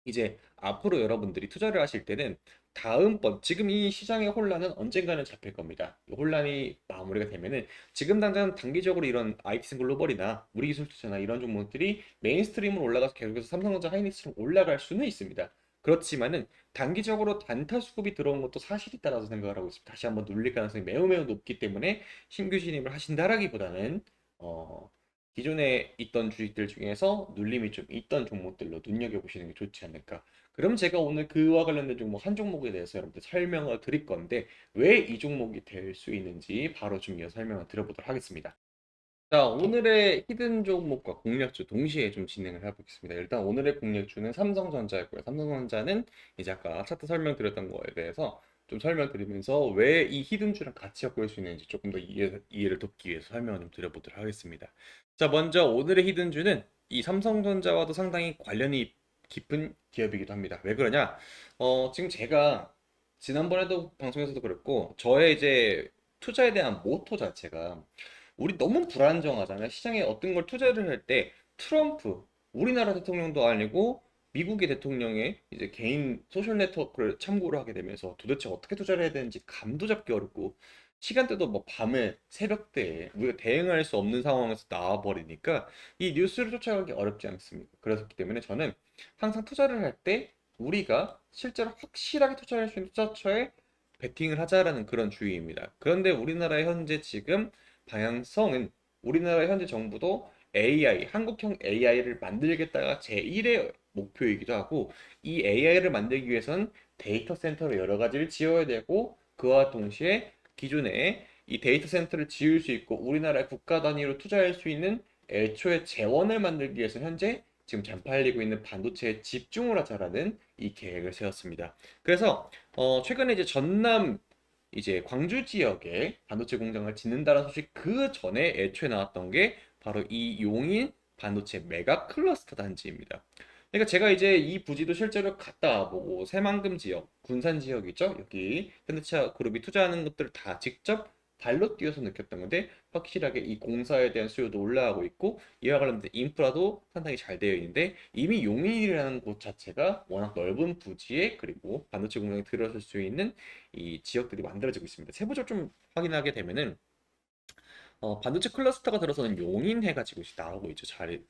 이제 앞으로 여러분들이 투자를 하실 때는 다음번 지금 이 시장의 혼란은 언젠가는 잡힐 겁니다. 이 혼란이 마무리가 되면은 지금 당장 단기적으로 이런 IT슨 글로벌이나 우리기술투자나 이런 종목들이 메인스트림으로 올라가서 계속해서 삼성전자 하이닉스로 올라갈 수는 있습니다. 그렇지만은 단기적으로 단타 수급이 들어온 것도 사실이다라고 생각을 하고 있습니다. 다시 한번 눌릴 가능성이 매우 매우 높기 때문에 신규 진입을 하신다라기보다는 어, 기존에 있던 주식들 중에서 눌림이 좀 있던 종목들로 눈여겨보시는 게 좋지 않을까. 그럼 제가 오늘 그와 관련된 종목 한 종목에 대해서 여러분들 설명을 드릴 건데 왜 이 종목이 될 수 있는지 바로 좀 이어 설명을 드려보도록 하겠습니다. 자, 오늘의 히든 종목과 공략주 동시에 좀 진행을 해보겠습니다. 일단 오늘의 공략주는 삼성전자였고요. 삼성전자는 이제 아까 차트 설명드렸던 거에 대해서 좀 설명드리면서 왜 이 히든주랑 같이 엮을 수 있는지 조금 더 이해를 돕기 위해서 설명을 좀 드려보도록 하겠습니다. 자, 먼저 오늘의 히든주는 이 삼성전자와도 상당히 관련이 깊은 기업이기도 합니다. 왜 그러냐? 지금 제가 지난번에도 방송에서도 그랬고 저의 이제 투자에 대한 모토 자체가 우리 너무 불안정하잖아요. 시장에 어떤 걸 투자를 할 때 트럼프, 우리나라 대통령도 아니고 미국의 대통령의 이제 개인 소셜 네트워크를 참고를 하게 되면서 도대체 어떻게 투자를 해야 되는지 감도 잡기 어렵고 시간대도 뭐 밤에 새벽대에 우리가 대응할 수 없는 상황에서 나와버리니까 이 뉴스를 쫓아가기 어렵지 않습니까? 그렇기 때문에 저는 항상 투자를 할 때 우리가 실제로 확실하게 투자할 수 있는 투자처에 베팅을 하자라는 그런 주의입니다. 그런데 우리나라 현재 지금 방향성은 우리나라 현재 정부도 AI, 한국형 AI를 만들겠다가 제1의 목표이기도 하고 이 AI를 만들기 위해선 데이터 센터를 여러 가지를 지어야 되고 그와 동시에 기존에 이 데이터 센터를 지을 수 있고 우리나라 국가 단위로 투자할 수 있는 애초에 재원을 만들기 위해서 현재 지금 잘 팔리고 있는 반도체에 집중을 하자라는 이 계획을 세웠습니다. 그래서 최근에 이제 전남 이제 광주 지역에 반도체 공장을 짓는다는 소식 그 전에 애초에 나왔던 게 바로 이 용인 반도체 메가 클러스터 단지입니다. 그러니까 제가 이제 이 부지도 실제로 갔다 와보고 새만금 지역, 군산 지역 있죠? 여기 현대차 그룹이 투자하는 것들을 다 직접 발로 뛰어서 느꼈던 건데 확실하게 이 공사에 대한 수요도 올라가고 있고 이와 관련된 인프라도 상당히 잘 되어 있는데 이미 용인이라는 곳 자체가 워낙 넓은 부지에 그리고 반도체 공장이 들어설 수 있는 이 지역들이 만들어지고 있습니다. 세부적으로 좀 확인하게 되면은 반도체 클러스터가 들어서는 용인 해가지고 나오고 있죠.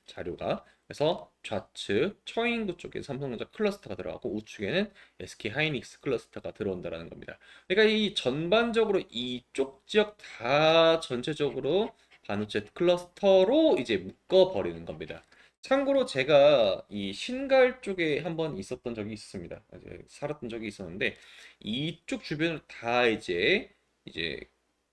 자료가. 그래서 좌측 처인구 쪽에 삼성전자 클러스터가 들어가고 우측에는 SK 하이닉스 클러스터가 들어온다라는 겁니다. 그러니까 이 전반적으로 이쪽 지역 다 전체적으로 반도체 클러스터로 이제 묶어 버리는 겁니다. 참고로 제가 이 신갈 쪽에 한번 있었던 적이 있습니다. 이제 살았던 적이 있었는데 이쪽 주변을 다 이제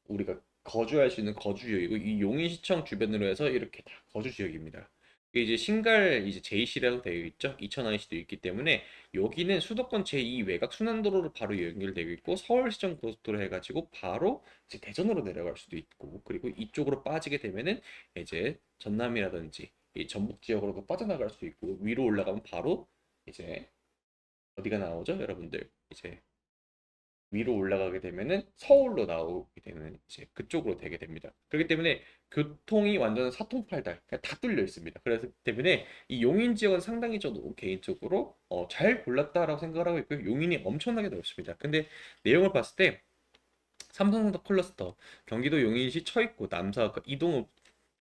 우리가 거주할 수 있는 거주 지역이고 이 용인시청 주변으로 해서 이렇게 다 거주 지역입니다. 이게 이제 신갈 이제 JC라고 되어 있죠. 이천IC도 있기 때문에 여기는 수도권 제2 외곽 순환도로로 바로 연결되어 있고 서울시청 고속도로 해가지고 바로 이제 대전으로 내려갈 수도 있고 그리고 이쪽으로 빠지게 되면은 이제 전남이라든지 이 전북 지역으로 빠져나갈 수 있고 위로 올라가면 바로 이제 어디가 나오죠, 여러분들? 이제 위로 올라가게 되면은 서울로 나오게 되는 이제 그쪽으로 되게 됩니다. 그렇기 때문에 교통이 완전 사통팔달 그냥 다 뚫려 있습니다. 그래서 때문에 이 용인 지역은 상당히 저도 개인적으로 잘 골랐다라고 생각을 하고 있고요. 용인이 엄청나게 넓습니다. 근데 내용을 봤을 때 삼성전자 클러스터 경기도 용인시 처있고 남사가 이동읍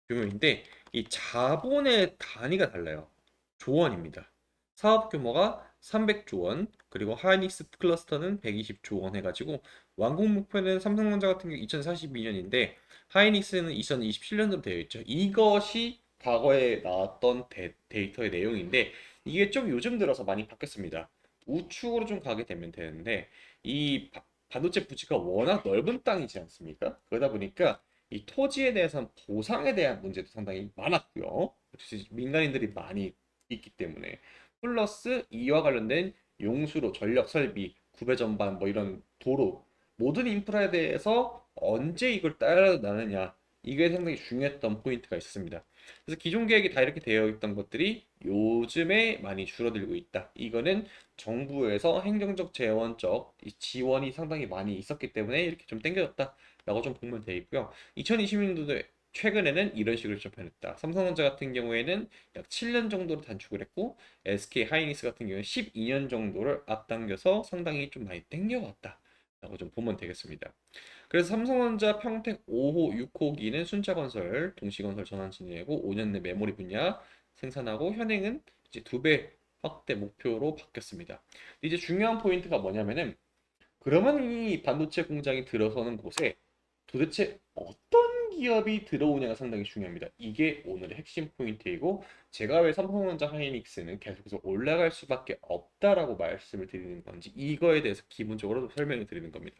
규모인데 이 자본의 단위가 달라요. 조원입니다. 사업 규모가 300조 원, 그리고 하이닉스 클러스터는 120조 원 해가지고 완공 목표는 삼성전자 같은 경우 2042년인데 하이닉스는 2027년으로 되어 있죠. 이것이 과거에 나왔던 데이터의 내용인데 이게 좀 요즘 들어서 많이 바뀌었습니다. 우측으로 좀 가게 되면 되는데 이 반도체 부지가 워낙 넓은 땅이지 않습니까? 그러다 보니까 이 토지에 대해서는 보상에 대한 문제도 상당히 많았고요. 역시 민간인들이 많이 있기 때문에 플러스 이와 관련된 용수로 전력 설비, 구배 전반 뭐 이런 도로 모든 인프라에 대해서 언제 이걸 따라 나느냐 이게 상당히 중요했던 포인트가 있었습니다. 그래서 기존 계획이 다 이렇게 되어 있던 것들이 요즘에 많이 줄어들고 있다. 이거는 정부에서 행정적 재원적 지원이 상당히 많이 있었기 때문에 이렇게 좀 땡겨졌다라고 좀 보면 되어 있고요. 2020년도에 최근에는 이런 식으로 좀 변했다. 삼성전자 같은 경우에는 약 7년 정도로 단축을 했고 SK 하이닉스 같은 경우는 12년 정도를 앞당겨서 상당히 좀 많이 땡겨왔다. 라고 좀 보면 되겠습니다. 그래서 삼성전자 평택 5호, 6호기는 순차건설, 동시건설 전환 진행하고 5년 내 메모리 분야 생산하고 현행은 이제 2배 확대 목표로 바뀌었습니다. 이제 중요한 포인트가 뭐냐면은 그러면 이 반도체 공장이 들어서는 곳에 도대체 어떤 기업이 들어오냐가 상당히 중요합니다. 이게 오늘의 핵심 포인트이고 제가 왜 삼성전자 하이닉스는 계속해서 올라갈 수밖에 없다라고 말씀을 드리는 건지 이거에 대해서 기본적으로 설명을 드리는 겁니다.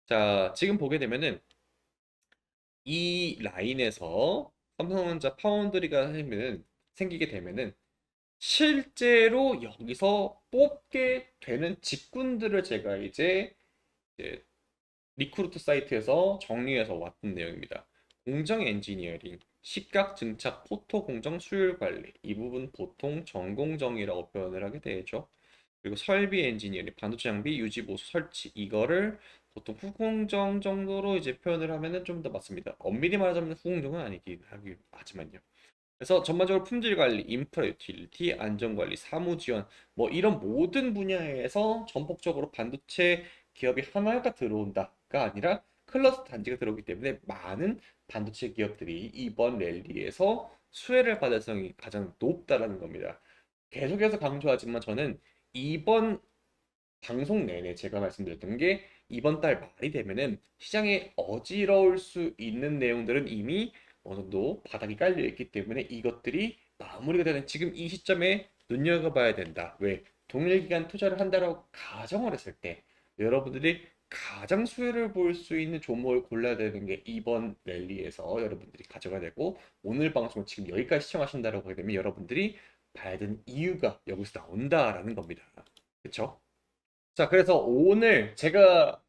자, 지금 보게 되면은 이 라인에서 삼성전자 파운드리가 생기게 되면은 실제로 여기서 뽑게 되는 직군들을 제가 이제 리크루트 사이트에서 정리해서 왔던 내용입니다. 공정 엔지니어링, 시각 증착, 포토 공정 수율 관리 이 부분 보통 전공정이라고 표현을 하게 되죠. 그리고 설비 엔지니어링, 반도체 장비 유지 보수 설치 이거를 보통 후공정 정도로 이제 표현을 하면은 좀 더 맞습니다. 엄밀히 말하자면 후공정은 아니긴 하지만요. 그래서 전반적으로 품질 관리, 인프라 유틸리티, 안전 관리, 사무 지원 뭐 이런 모든 분야에서 전폭적으로 반도체 기업이 하나가 들어온다가 아니라 클러스터 단지가 들어오기 때문에 많은 반도체 기업들이 이번 랠리에서 수혜를 받을 가능성이 가장 높다라는 겁니다. 계속해서 강조하지만 저는 이번 방송 내내 제가 말씀드렸던 게 이번 달 말이 되면은 시장에 어지러울 수 있는 내용들은 이미 어느 정도 바닥이 깔려 있기 때문에 이것들이 마무리가 되는 지금 이 시점에 눈여겨봐야 된다. 왜? 동일기간 투자를 한다라고 가정을 했을 때 여러분들이 가장 수혜를 볼 수 있는 종목을 골라야 되는 게 이번 랠리에서 여러분들이 가져가야 되고 오늘 방송을 지금 여기까지 시청하신다라고 하게 되면 여러분들이 봐야 되는 이유가 여기서 나온다라는 겁니다. 그렇죠? 자, 그래서 오늘 제가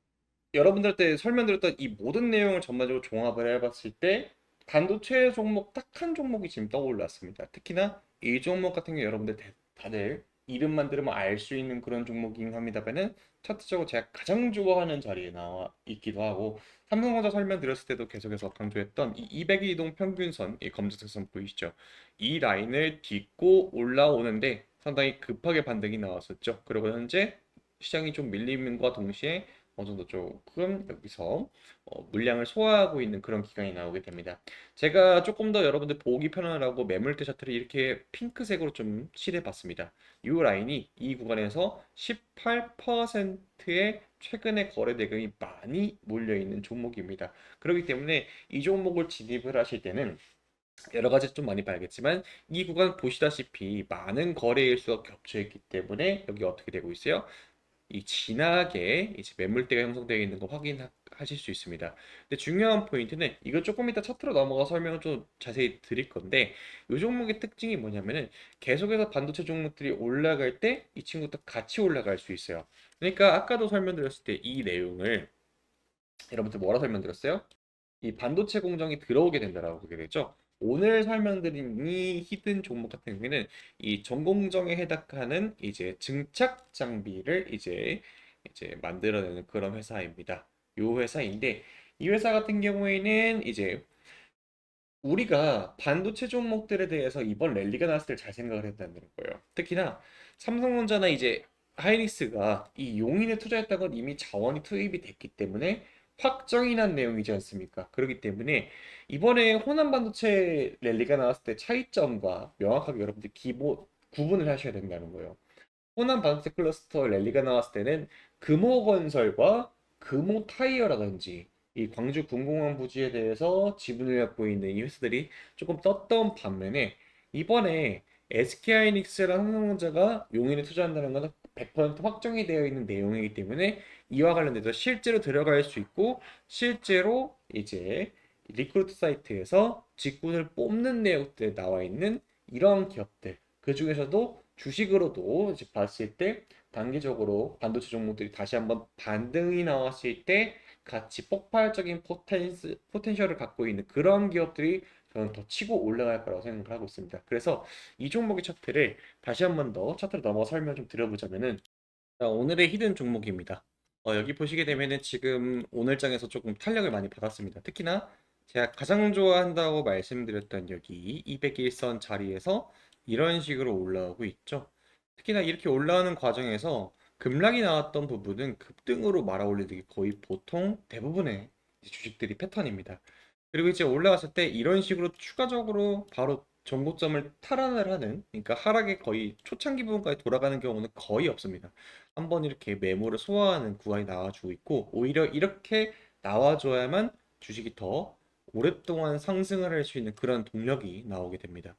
여러분들한테 설명드렸던 이 모든 내용을 전반적으로 종합을 해봤을 때 반도체 종목 딱 한 종목이 지금 떠올랐습니다. 특히나 이 종목 같은 경우 여러분들 다들 이름만 들으면 알 수 있는 그런 종목이긴 합니다만은 차트적으로 제가 가장 좋아하는 자리에 나와 있기도 하고 삼성전자 설명드렸을 때도 계속해서 강조했던 이 200일 이동 평균선, 이 검정색 선 보이시죠? 이 라인을 딛고 올라오는데 상당히 급하게 반등이 나왔었죠. 그리고 현재 시장이 좀 밀림과 동시에 어느 정도 조금 여기서 물량을 소화하고 있는 그런 기간이 나오게 됩니다. 제가 조금 더 여러분들 보기 편하라고 매물대 차트를 이렇게 핑크색으로 좀 칠해봤습니다. 이 라인이 이 구간에서 18%의 최근에 거래 대금이 많이 몰려있는 종목입니다. 그렇기 때문에 이 종목을 진입을 하실 때는 여러 가지 좀 많이 봐야겠지만 이 구간 보시다시피 많은 거래 일수가 겹쳐 있기 때문에 여기 어떻게 되고 있어요? 이 진하게 이제 매물대가 형성되어 있는 거 확인하실 수 있습니다. 근데 중요한 포인트는 이거 조금 이따 차트로 넘어가 설명을 좀 자세히 드릴 건데 이 종목의 특징이 뭐냐면은 계속해서 반도체 종목들이 올라갈 때 이 친구도 같이 올라갈 수 있어요. 그러니까 아까도 설명드렸을 때 이 내용을 여러분들 뭐라 설명드렸어요? 이 반도체 공정이 들어오게 된다라고 보게 되죠. 오늘 설명드린 이 히든 종목 같은 경우에는 이 전공정에 해당하는 이제 증착 장비를 이제 만들어내는 그런 회사입니다. 요 회사인데 이 회사 같은 경우에는 이제 우리가 반도체 종목들에 대해서 이번 랠리가 나왔을 때 잘 생각을 했다는 거예요. 특히나 삼성전자나 이제 하이닉스가 이 용인에 투자했다는 건 이미 자원이 투입이 됐기 때문에 확정이 난 내용이지 않습니까? 그렇기 때문에 이번에 호남 반도체 랠리가 나왔을 때 차이점과 명확하게 여러분들 구분을 하셔야 된다는 거예요. 호남 반도체 클러스터 랠리가 나왔을 때는 금호건설과 금호타이어라든지 이 광주 군공항 부지에 대해서 지분을 갖고 있는 이 회사들이 조금 떴던 반면에 이번에 SK하이닉스랑 삼성전자가 용인에 투자한다는 것은 100% 확정이 되어 있는 내용이기 때문에 이와 관련돼서 실제로 들어갈 수 있고 실제로 이제 리크루트 사이트에서 직군을 뽑는 내용들이 나와 있는 이런 기업들 그 중에서도 주식으로도 이제 봤을 때 단기적으로 반도체 종목들이 다시 한번 반등이 나왔을 때 같이 폭발적인 포텐셜을 갖고 있는 그런 기업들이 저는 더 치고 올라갈 거라고 생각을 하고 있습니다. 그래서 이 종목의 차트를 다시 한번 더 차트로 넘어 설명 좀 드려보자면은 자, 오늘의 히든 종목입니다. 여기 보시게 되면은 지금 오늘 장에서 조금 탄력을 많이 받았습니다. 특히나 제가 가장 좋아한다고 말씀드렸던 여기 201선 자리에서 이런 식으로 올라오고 있죠. 특히나 이렇게 올라오는 과정에서 급락이 나왔던 부분은 급등으로 말아 올리는 게 거의 보통 대부분의 이제 주식들이 패턴입니다. 그리고 이제 올라갔을 때 이런 식으로 추가적으로 바로 전고점을 탈환을 하는, 그러니까 하락의 거의 초창기 부분까지 돌아가는 경우는 거의 없습니다. 한번 이렇게 매물을 소화하는 구간이 나와주고 있고, 오히려 이렇게 나와줘야만 주식이 더 오랫동안 상승을 할 수 있는 그런 동력이 나오게 됩니다.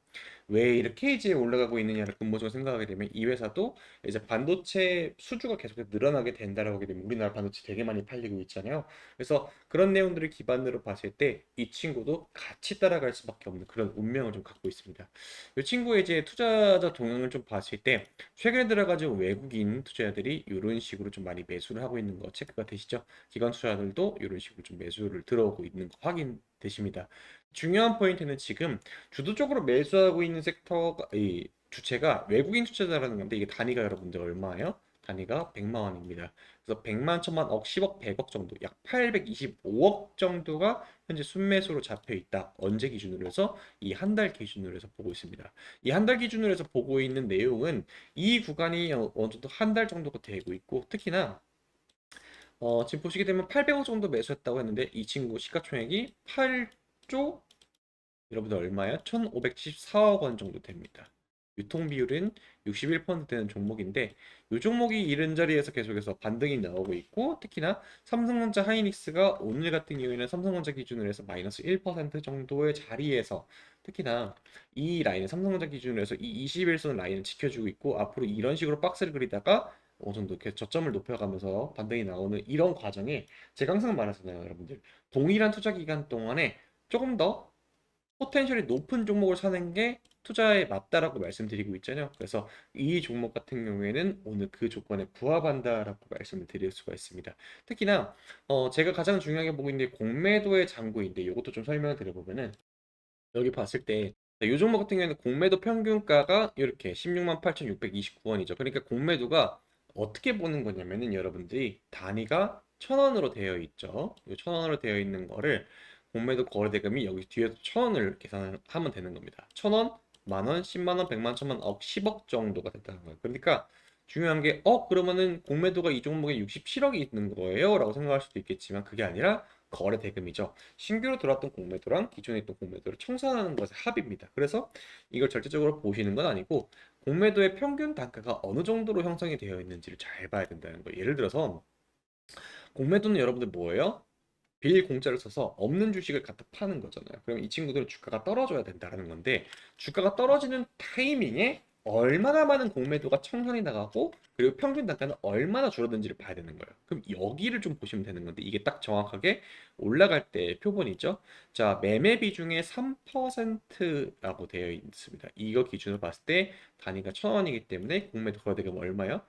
왜 이렇게 이제 올라가고 있느냐를 근본적으로 생각하게 되면 이 회사도 이제 반도체 수주가 계속 늘어나게 된다라고 하게 되면 우리나라 반도체 되게 많이 팔리고 있잖아요. 그래서 그런 내용들을 기반으로 봤을 때 이 친구도 같이 따라갈 수밖에 없는 그런 운명을 좀 갖고 있습니다. 이 친구의 이제 투자자 동향을 좀 봤을 때 최근에 들어가지고 외국인 투자자들이 이런 식으로 좀 많이 매수를 하고 있는 거 체크가 되시죠? 기관 투자자들도 이런 식으로 좀 매수를 들어오고 있는 거 확인되십니다. 중요한 포인트는 지금 주도적으로 매수하고 있는 섹터가 이 주체가 외국인 투자자라는 건데 이게 단위가 여러분들 얼마예요? 단위가 100만 원입니다. 그래서 100만, 1000만, 억, 10억, 100억 정도, 약 825억 정도가 현재 순매수로 잡혀 있다. 언제 기준으로 해서 이 한 달 기준으로 해서 보고 있습니다. 이 한 달 기준으로 해서 보고 있는 내용은 이 구간이 어느 정도 한 달 정도가 되고 있고 특히나 지금 보시게 되면 800억 정도 매수했다고 했는데 이 친구 시가총액이 8조 여러분들 얼마야? 1574억 원 정도 됩니다. 유통 비율은 61% 되는 종목인데 이 종목이 이른 자리에서 계속해서 반등이 나오고 있고 특히나 삼성전자 하이닉스가 오늘 같은 경우에는 삼성전자 기준으로 해서 마이너스 1% 정도의 자리에서 특히나 이 라인은 삼성전자 기준으로 해서 이 21선 라인을 지켜주고 있고 앞으로 이런 식으로 박스를 그리다가 어느 정도 이렇게 저점을 높여가면서 반등이 나오는 이런 과정에 제가 항상 말하잖아요 여러분들 동일한 투자 기간 동안에 조금 더 포텐셜이 높은 종목을 사는 게 투자에 맞다라고 말씀드리고 있잖아요. 그래서 이 종목 같은 경우에는 오늘 그 조건에 부합한다라고 말씀을 드릴 수가 있습니다. 특히나 제가 가장 중요하게 보고 있는 게 공매도의 잔고인데 이것도 좀 설명을 드려보면은 여기 봤을 때 이 종목 같은 경우에는 공매도 평균가가 이렇게 16만 8,629원이죠. 그러니까 공매도가 어떻게 보는 거냐면은 여러분들이 단위가 1,000원으로 되어 있죠. 이 1,000원으로 되어 있는 거를 공매도 거래대금이 여기 뒤에서 1,000원을 계산하면 되는 겁니다. 1,000원, 만원, 10만원, 100만, 1,000만, 억, 10억 정도가 된다는 거예요. 그러니까 중요한 게 그러면은 공매도가 이 종목에 67억이 있는 거예요? 라고 생각할 수도 있겠지만 그게 아니라 거래 대금이죠. 신규로 들어왔던 공매도랑 기존에 있던 공매도를 청산하는 것의 합입니다. 그래서 이걸 절대적으로 보시는 건 아니고 공매도의 평균 단가가 어느 정도로 형성이 되어 있는지를 잘 봐야 된다는 거예요. 예를 들어서 공매도는 여러분들 뭐예요? 빌 공짜를 써서 없는 주식을 갖다 파는 거잖아요. 그럼 이 친구들은 주가가 떨어져야 된다는 건데 주가가 떨어지는 타이밍에 얼마나 많은 공매도가 청산이 나가고 그리고 평균 단가는 얼마나 줄어든지를 봐야 되는 거예요. 그럼 여기를 좀 보시면 되는 건데 이게 딱 정확하게 올라갈 때 표본이죠. 자, 매매 비중의 3%라고 되어 있습니다. 이거 기준으로 봤을 때 단위가 1,000원이기 때문에 공매도 거래대금 얼마요?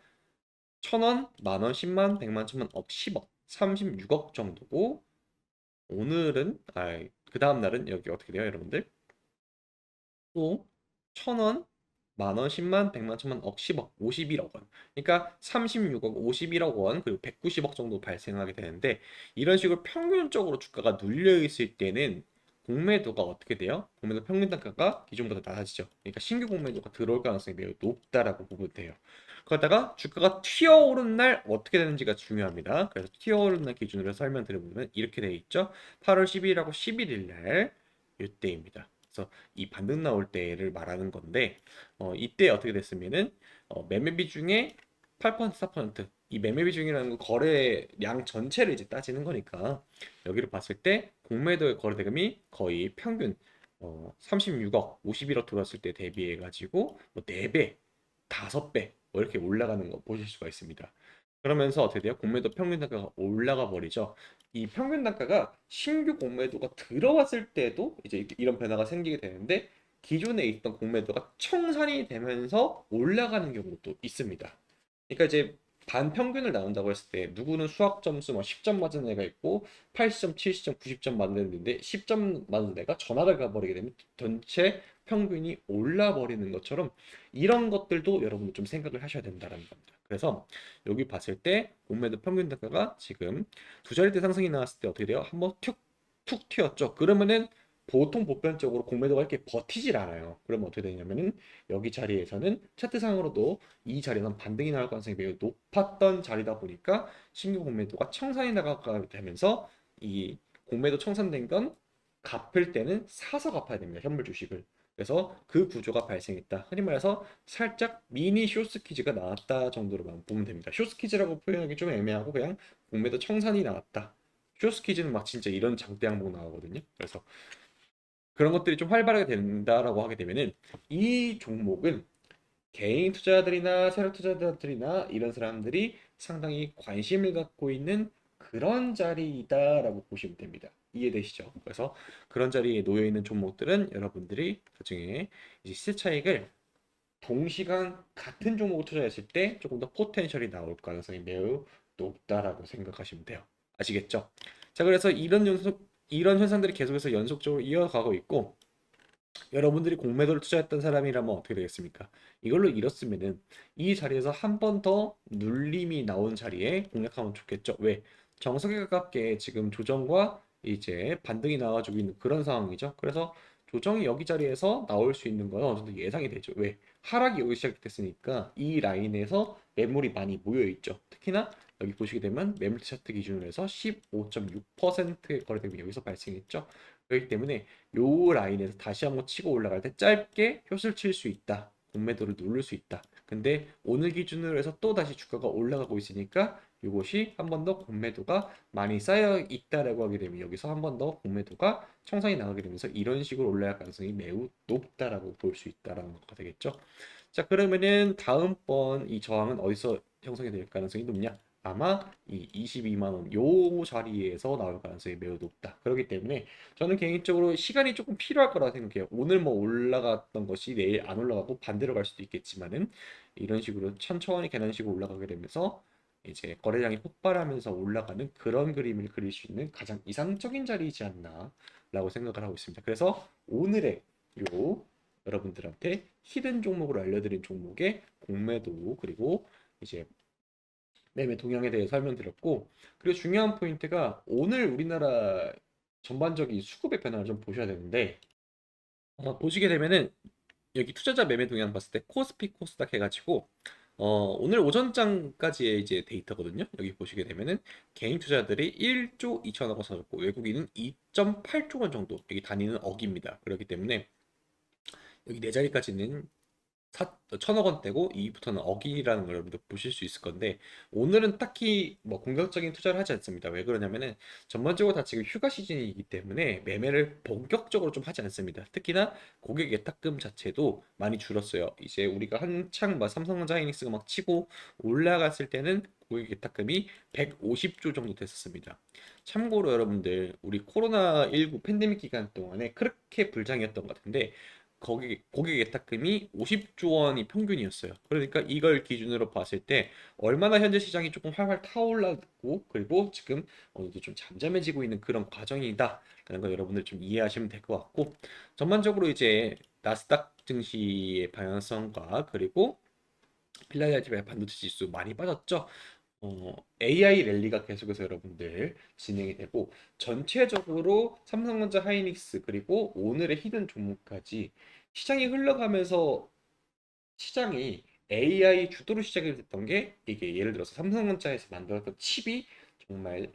1,000원, 만원, 10만, 100만, 1,000만, 억, 10억, 36억 정도고 오늘은 그 다음 날은 여기 어떻게 돼요, 여러분들? 또 1,000원, 만원, 10만, 100만, 1,000만, 억, 10억, 51억 원. 그러니까 36억, 51억 원, 그리고 190억 정도 발생하게 되는데 이런 식으로 평균적으로 주가가 눌려 있을 때는 공매도가 어떻게 돼요? 공매도 평균 단가가 기존보다 낮아지죠. 그러니까 신규 공매도가 들어올 가능성이 매우 높다라고 보면 돼요. 그러다가 주가가 튀어오른 날 어떻게 되는지가 중요합니다. 그래서 튀어오른 날 기준으로 설명드려보면 이렇게 돼 있죠. 8월 10일하고 11일 날 이때입니다. 그래서 이 반등 나올 때를 말하는 건데 이때 어떻게 됐으면은 매매 비중의 8% 4%이 매매 비중이라는 건 거래량 전체를 이제 따지는 거니까 여기를 봤을 때 공매도의 거래 대금이 거의 평균 36억, 51억 들어왔을 때 대비해 가지고 뭐 4배, 5배 뭐 이렇게 올라가는 거 보실 수가 있습니다. 그러면서 어떻게 돼요? 공매도 평균 단가가 올라가 버리죠. 이 평균 단가가 신규 공매도가 들어왔을 때도 이제 이런 변화가 생기게 되는데 기존에 있던 공매도가 청산이 되면서 올라가는 경우도 있습니다. 그러니까 이제 반평균을 나눈다고 했을 때 누구는 수학 점수 뭐 10점 맞은 애가 있고 80점, 70점, 90점 맞는 애도 있는데 10점 맞은 애가 전화를 가버리게 되면 전체 평균이 올라 버리는 것처럼 이런 것들도 여러분들 좀 생각을 하셔야 된다는 겁니다. 그래서 여기 봤을 때 공매도 평균 단가가 지금 두 자릿대 상승이 나왔을 때 어떻게 돼요? 한번 툭 튀었죠. 그러면은 보통 보편적으로 공매도가 이렇게 버티질 않아요. 그러면 어떻게 되냐면은 여기 자리에서는 차트상으로도 이 자리는 반등이 나올 가능성이 매우 높았던 자리다 보니까 신규 공매도가 청산이 나가게 되면서 이 공매도 청산된 건 갚을 때는 사서 갚아야 됩니다. 현물 주식을. 그래서 그 구조가 발생했다. 흔히 말해서 살짝 미니 쇼스퀴즈가 나왔다 정도로만 보면 됩니다. 쇼스퀴즈라고 표현하기 좀 애매하고 그냥 공매도 청산이 나왔다. 쇼스퀴즈는 막 진짜 이런 장대 항목 나오거든요. 그래서 그런 것들이 좀 활발하게 된다라고 하게 되면은 이 종목은 개인 투자자들이나 세력 투자자들이나 이런 사람들이 상당히 관심을 갖고 있는 그런 자리이다라고 보시면 됩니다. 이해되시죠? 그래서 그런 자리에 놓여 있는 종목들은 여러분들이 나중에 이제 시세 차익을 동시간 같은 종목을 투자했을 때 조금 더 포텐셜이 나올 가능성이 매우 높다라고 생각하시면 돼요. 아시겠죠? 자, 그래서 이런 현상들이 계속해서 연속적으로 이어가고 있고 여러분들이 공매도를 투자했던 사람이라면 어떻게 되겠습니까? 이걸로 잃었으면은 이 자리에서 한 번 더 눌림이 나온 자리에 공략하면 좋겠죠. 왜? 정석에 가깝게 지금 조정과 이제 반등이 나와주고 있는 그런 상황이죠. 그래서 조정이 여기 자리에서 나올 수 있는 건 어느 정도 예상이 되죠. 왜? 하락이 여기 시작됐으니까 이 라인에서 매물이 많이 모여 있죠. 특히나 여기 보시게 되면 매물 차트 기준으로 해서 15.6%의 거래대금이 여기서 발생했죠. 그렇기 때문에 요 라인에서 다시 한번 치고 올라갈 때 짧게 숏을 칠 수 있다. 공매도를 누를 수 있다. 근데 오늘 기준으로 해서 또 다시 주가가 올라가고 있으니까 이것이 한 번 더 공매도가 많이 쌓여 있다라고 하게 되면 여기서 한 번 더 공매도가 청산이 나가게 되면서 이런 식으로 올라갈 가능성이 매우 높다라고 볼 수 있다라는 거가 되겠죠. 자, 그러면은 다음번 이 저항은 어디서 형성이 될 가능성이 높냐? 아마 이 22만 원 요 자리에서 나올 가능성이 매우 높다. 그렇기 때문에 저는 개인적으로 시간이 조금 필요할 거라 생각해요. 오늘 뭐 올라갔던 것이 내일 안 올라가고 반대로 갈 수도 있겠지만은 이런 식으로 천천히 계단식으로 올라가게 되면서 이제 거래량이 폭발하면서 올라가는 그런 그림을 그릴 수 있는 가장 이상적인 자리이지 않나라고 생각을 하고 있습니다. 그래서 오늘의 요 여러분들한테 히든 종목으로 알려드린 종목의 공매도 그리고 이제 매매 동향에 대해 설명드렸고, 그리고 중요한 포인트가 오늘 우리나라 전반적인 수급의 변화를 좀 보셔야 되는데, 보시게 되면은 여기 투자자 매매 동향 봤을 때 코스피 코스닥 해가지고 오늘 오전장까지의 이제 데이터거든요. 여기 보시게 되면은 개인 투자들이 1조 2천억 원 사줬고 외국인은 2.8조 원 정도, 여기 단위는 억입니다. 그렇기 때문에 여기 네 자리까지는 1,000억 원대고 이부터는 억이라는 걸 여러분들 보실 수 있을 건데, 오늘은 딱히 뭐 공격적인 투자를 하지 않습니다. 왜 그러냐면은 전반적으로 다 지금 휴가 시즌이기 때문에 매매를 본격적으로 좀 하지 않습니다. 특히나 고객 예탁금 자체도 많이 줄었어요. 이제 우리가 한창 막 삼성전자 하이닉스가 막 치고 올라갔을 때는 고객 예탁금이 150조 정도 됐었습니다. 참고로 여러분들, 우리 코로나19 팬데믹 기간 동안에 그렇게 불장이었던 것 같은데 거기 고객 예탁금이 50조 원이 평균이었어요. 그러니까 이걸 기준으로 봤을 때 얼마나 현재 시장이 조금 활활 타올랐고, 그리고 지금 어느 정도 좀 잠잠해지고 있는 그런 과정이다라는 걸 여러분들 좀 이해하시면 될 것 같고, 전반적으로 이제 나스닥 증시의 방향성과 그리고 필라델피아 반도체 지수 많이 빠졌죠. AI 랠리가 계속해서 여러분들 진행이 되고, 전체적으로 삼성전자 하이닉스 그리고 오늘의 히든 종목까지 시장이 흘러가면서 시장이 AI 주도로 시작이 됐던 게, 이게 예를 들어서 삼성전자에서 만들었던 칩이 정말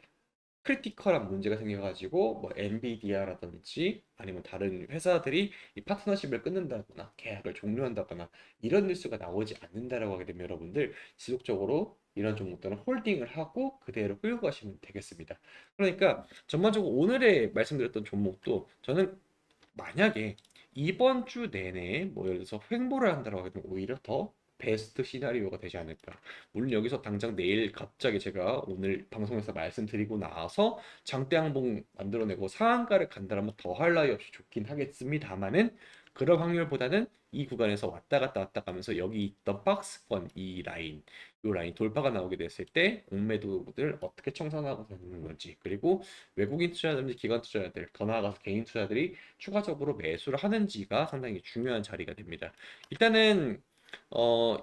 크리티컬한 문제가 생겨가지고 뭐 엔비디아라든지 아니면 다른 회사들이 이 파트너십을 끊는다거나 계약을 종료한다거나 이런 뉴스가 나오지 않는다라고 하게 되면 여러분들 지속적으로 이런 종목들은 홀딩을 하고 그대로 끌고 가시면 되겠습니다. 그러니까 전반적으로 오늘의 말씀드렸던 종목도 저는 만약에 이번 주 내내 뭐 예를 들어서 횡보를 한다고 하면 오히려 더 베스트 시나리오가 되지 않을까. 물론 여기서 당장 내일 갑자기 제가 오늘 방송에서 말씀드리고 나서 장대 항봉 만들어내고 상한가를 간다라면 더할 나위 없이 좋긴 하겠습니다만은, 그럴 확률보다는 이 구간에서 왔다 가면서 여기 있던 박스권 이 라인, 이 라인 돌파가 나오게 됐을 때 공매도들 어떻게 청산하고 되는 건지, 그리고 외국인 투자자든지 기관 투자자들, 더 나아가서 개인 투자들이 추가적으로 매수를 하는지가 상당히 중요한 자리가 됩니다. 일단은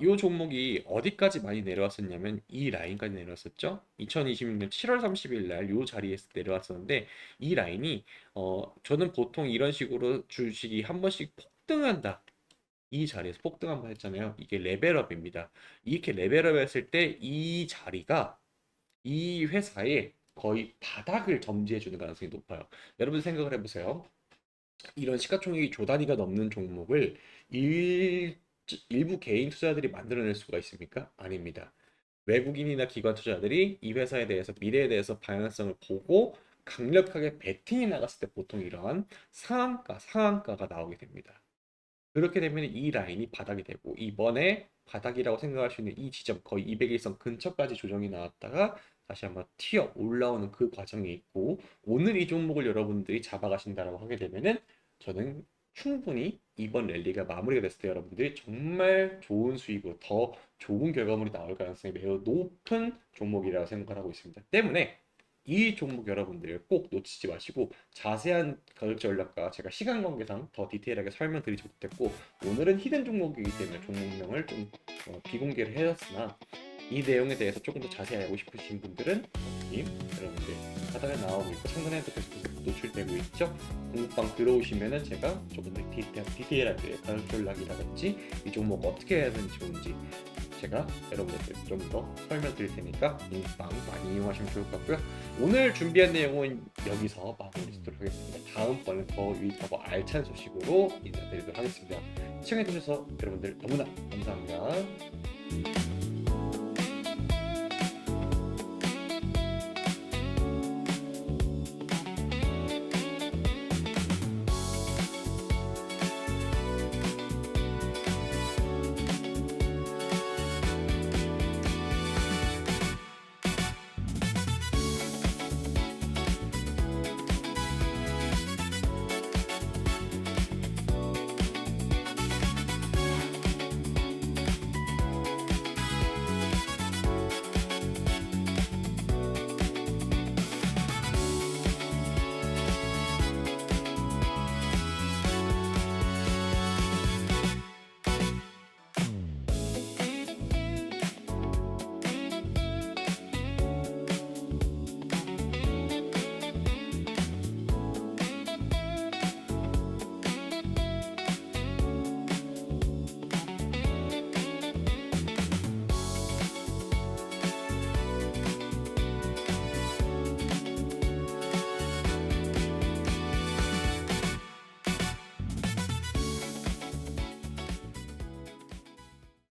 이 종목이 어디까지 많이 내려왔었냐면 이 라인까지 내려왔었죠. 2026년 7월 30일 날 이 자리에서 내려왔었는데, 이 라인이 저는 보통 이런 식으로 주식이 한 번씩 폭등한다, 이 자리에서 폭등 한번 했잖아요. 이게 레벨업입니다. 이렇게 레벨업 했을 때 이 자리가 이 회사의 거의 바닥을 점지해 주는 가능성이 높아요. 여러분 생각을 해보세요. 이런 시가총액이 조 단위가 넘는 종목을 일부 개인 투자들이 만들어낼 수가 있습니까? 아닙니다. 외국인이나 기관 투자들이 이 회사에 대해서, 미래에 대해서 방향성을 보고 강력하게 베팅이 나갔을 때 보통 이러한 상한가가 나오게 됩니다. 그렇게 되면 이 라인이 바닥이 되고, 이번에 바닥이라고 생각할 수 있는 이 지점 거의 200일선 근처까지 조정이 나왔다가 다시 한번 튀어 올라오는 그 과정이 있고, 오늘 이 종목을 여러분들이 잡아가신다라고 하게 되면은 저는 충분히 이번 랠리가 마무리가 됐을 때 여러분들이 정말 좋은 수익으로 더 좋은 결과물이 나올 가능성이 매우 높은 종목이라고 생각을 하고 있습니다. 때문에 이 종목 여러분들 꼭 놓치지 마시고, 자세한 가격 전략과 제가 시간 관계상 더 디테일하게 설명드리지 못했고, 오늘은 히든 종목이기 때문에 종목명을 좀 비공개를 해놨으나, 이 내용에 대해서 조금 더 자세히 알고 싶으신 분들은 여러분들 바닥에 나오고 있고 상단에도 계속 노출되고 있죠. 공부방 들어오시면은 제가 조금 더 디테일하게 가격 전략이라든지 이 종목 어떻게 해야 되는지 좋은지 제가 여러분들 좀 더 설명드릴 테니까 공부방 많이 이용하시면 좋을 것 같고요. 오늘 준비한 내용은 여기서 마무리 짓도록 하겠습니다. 다음번에 더 유익하고 알찬 소식으로 인사드리도록 하겠습니다. 시청해주셔서 여러분들 너무나 감사합니다.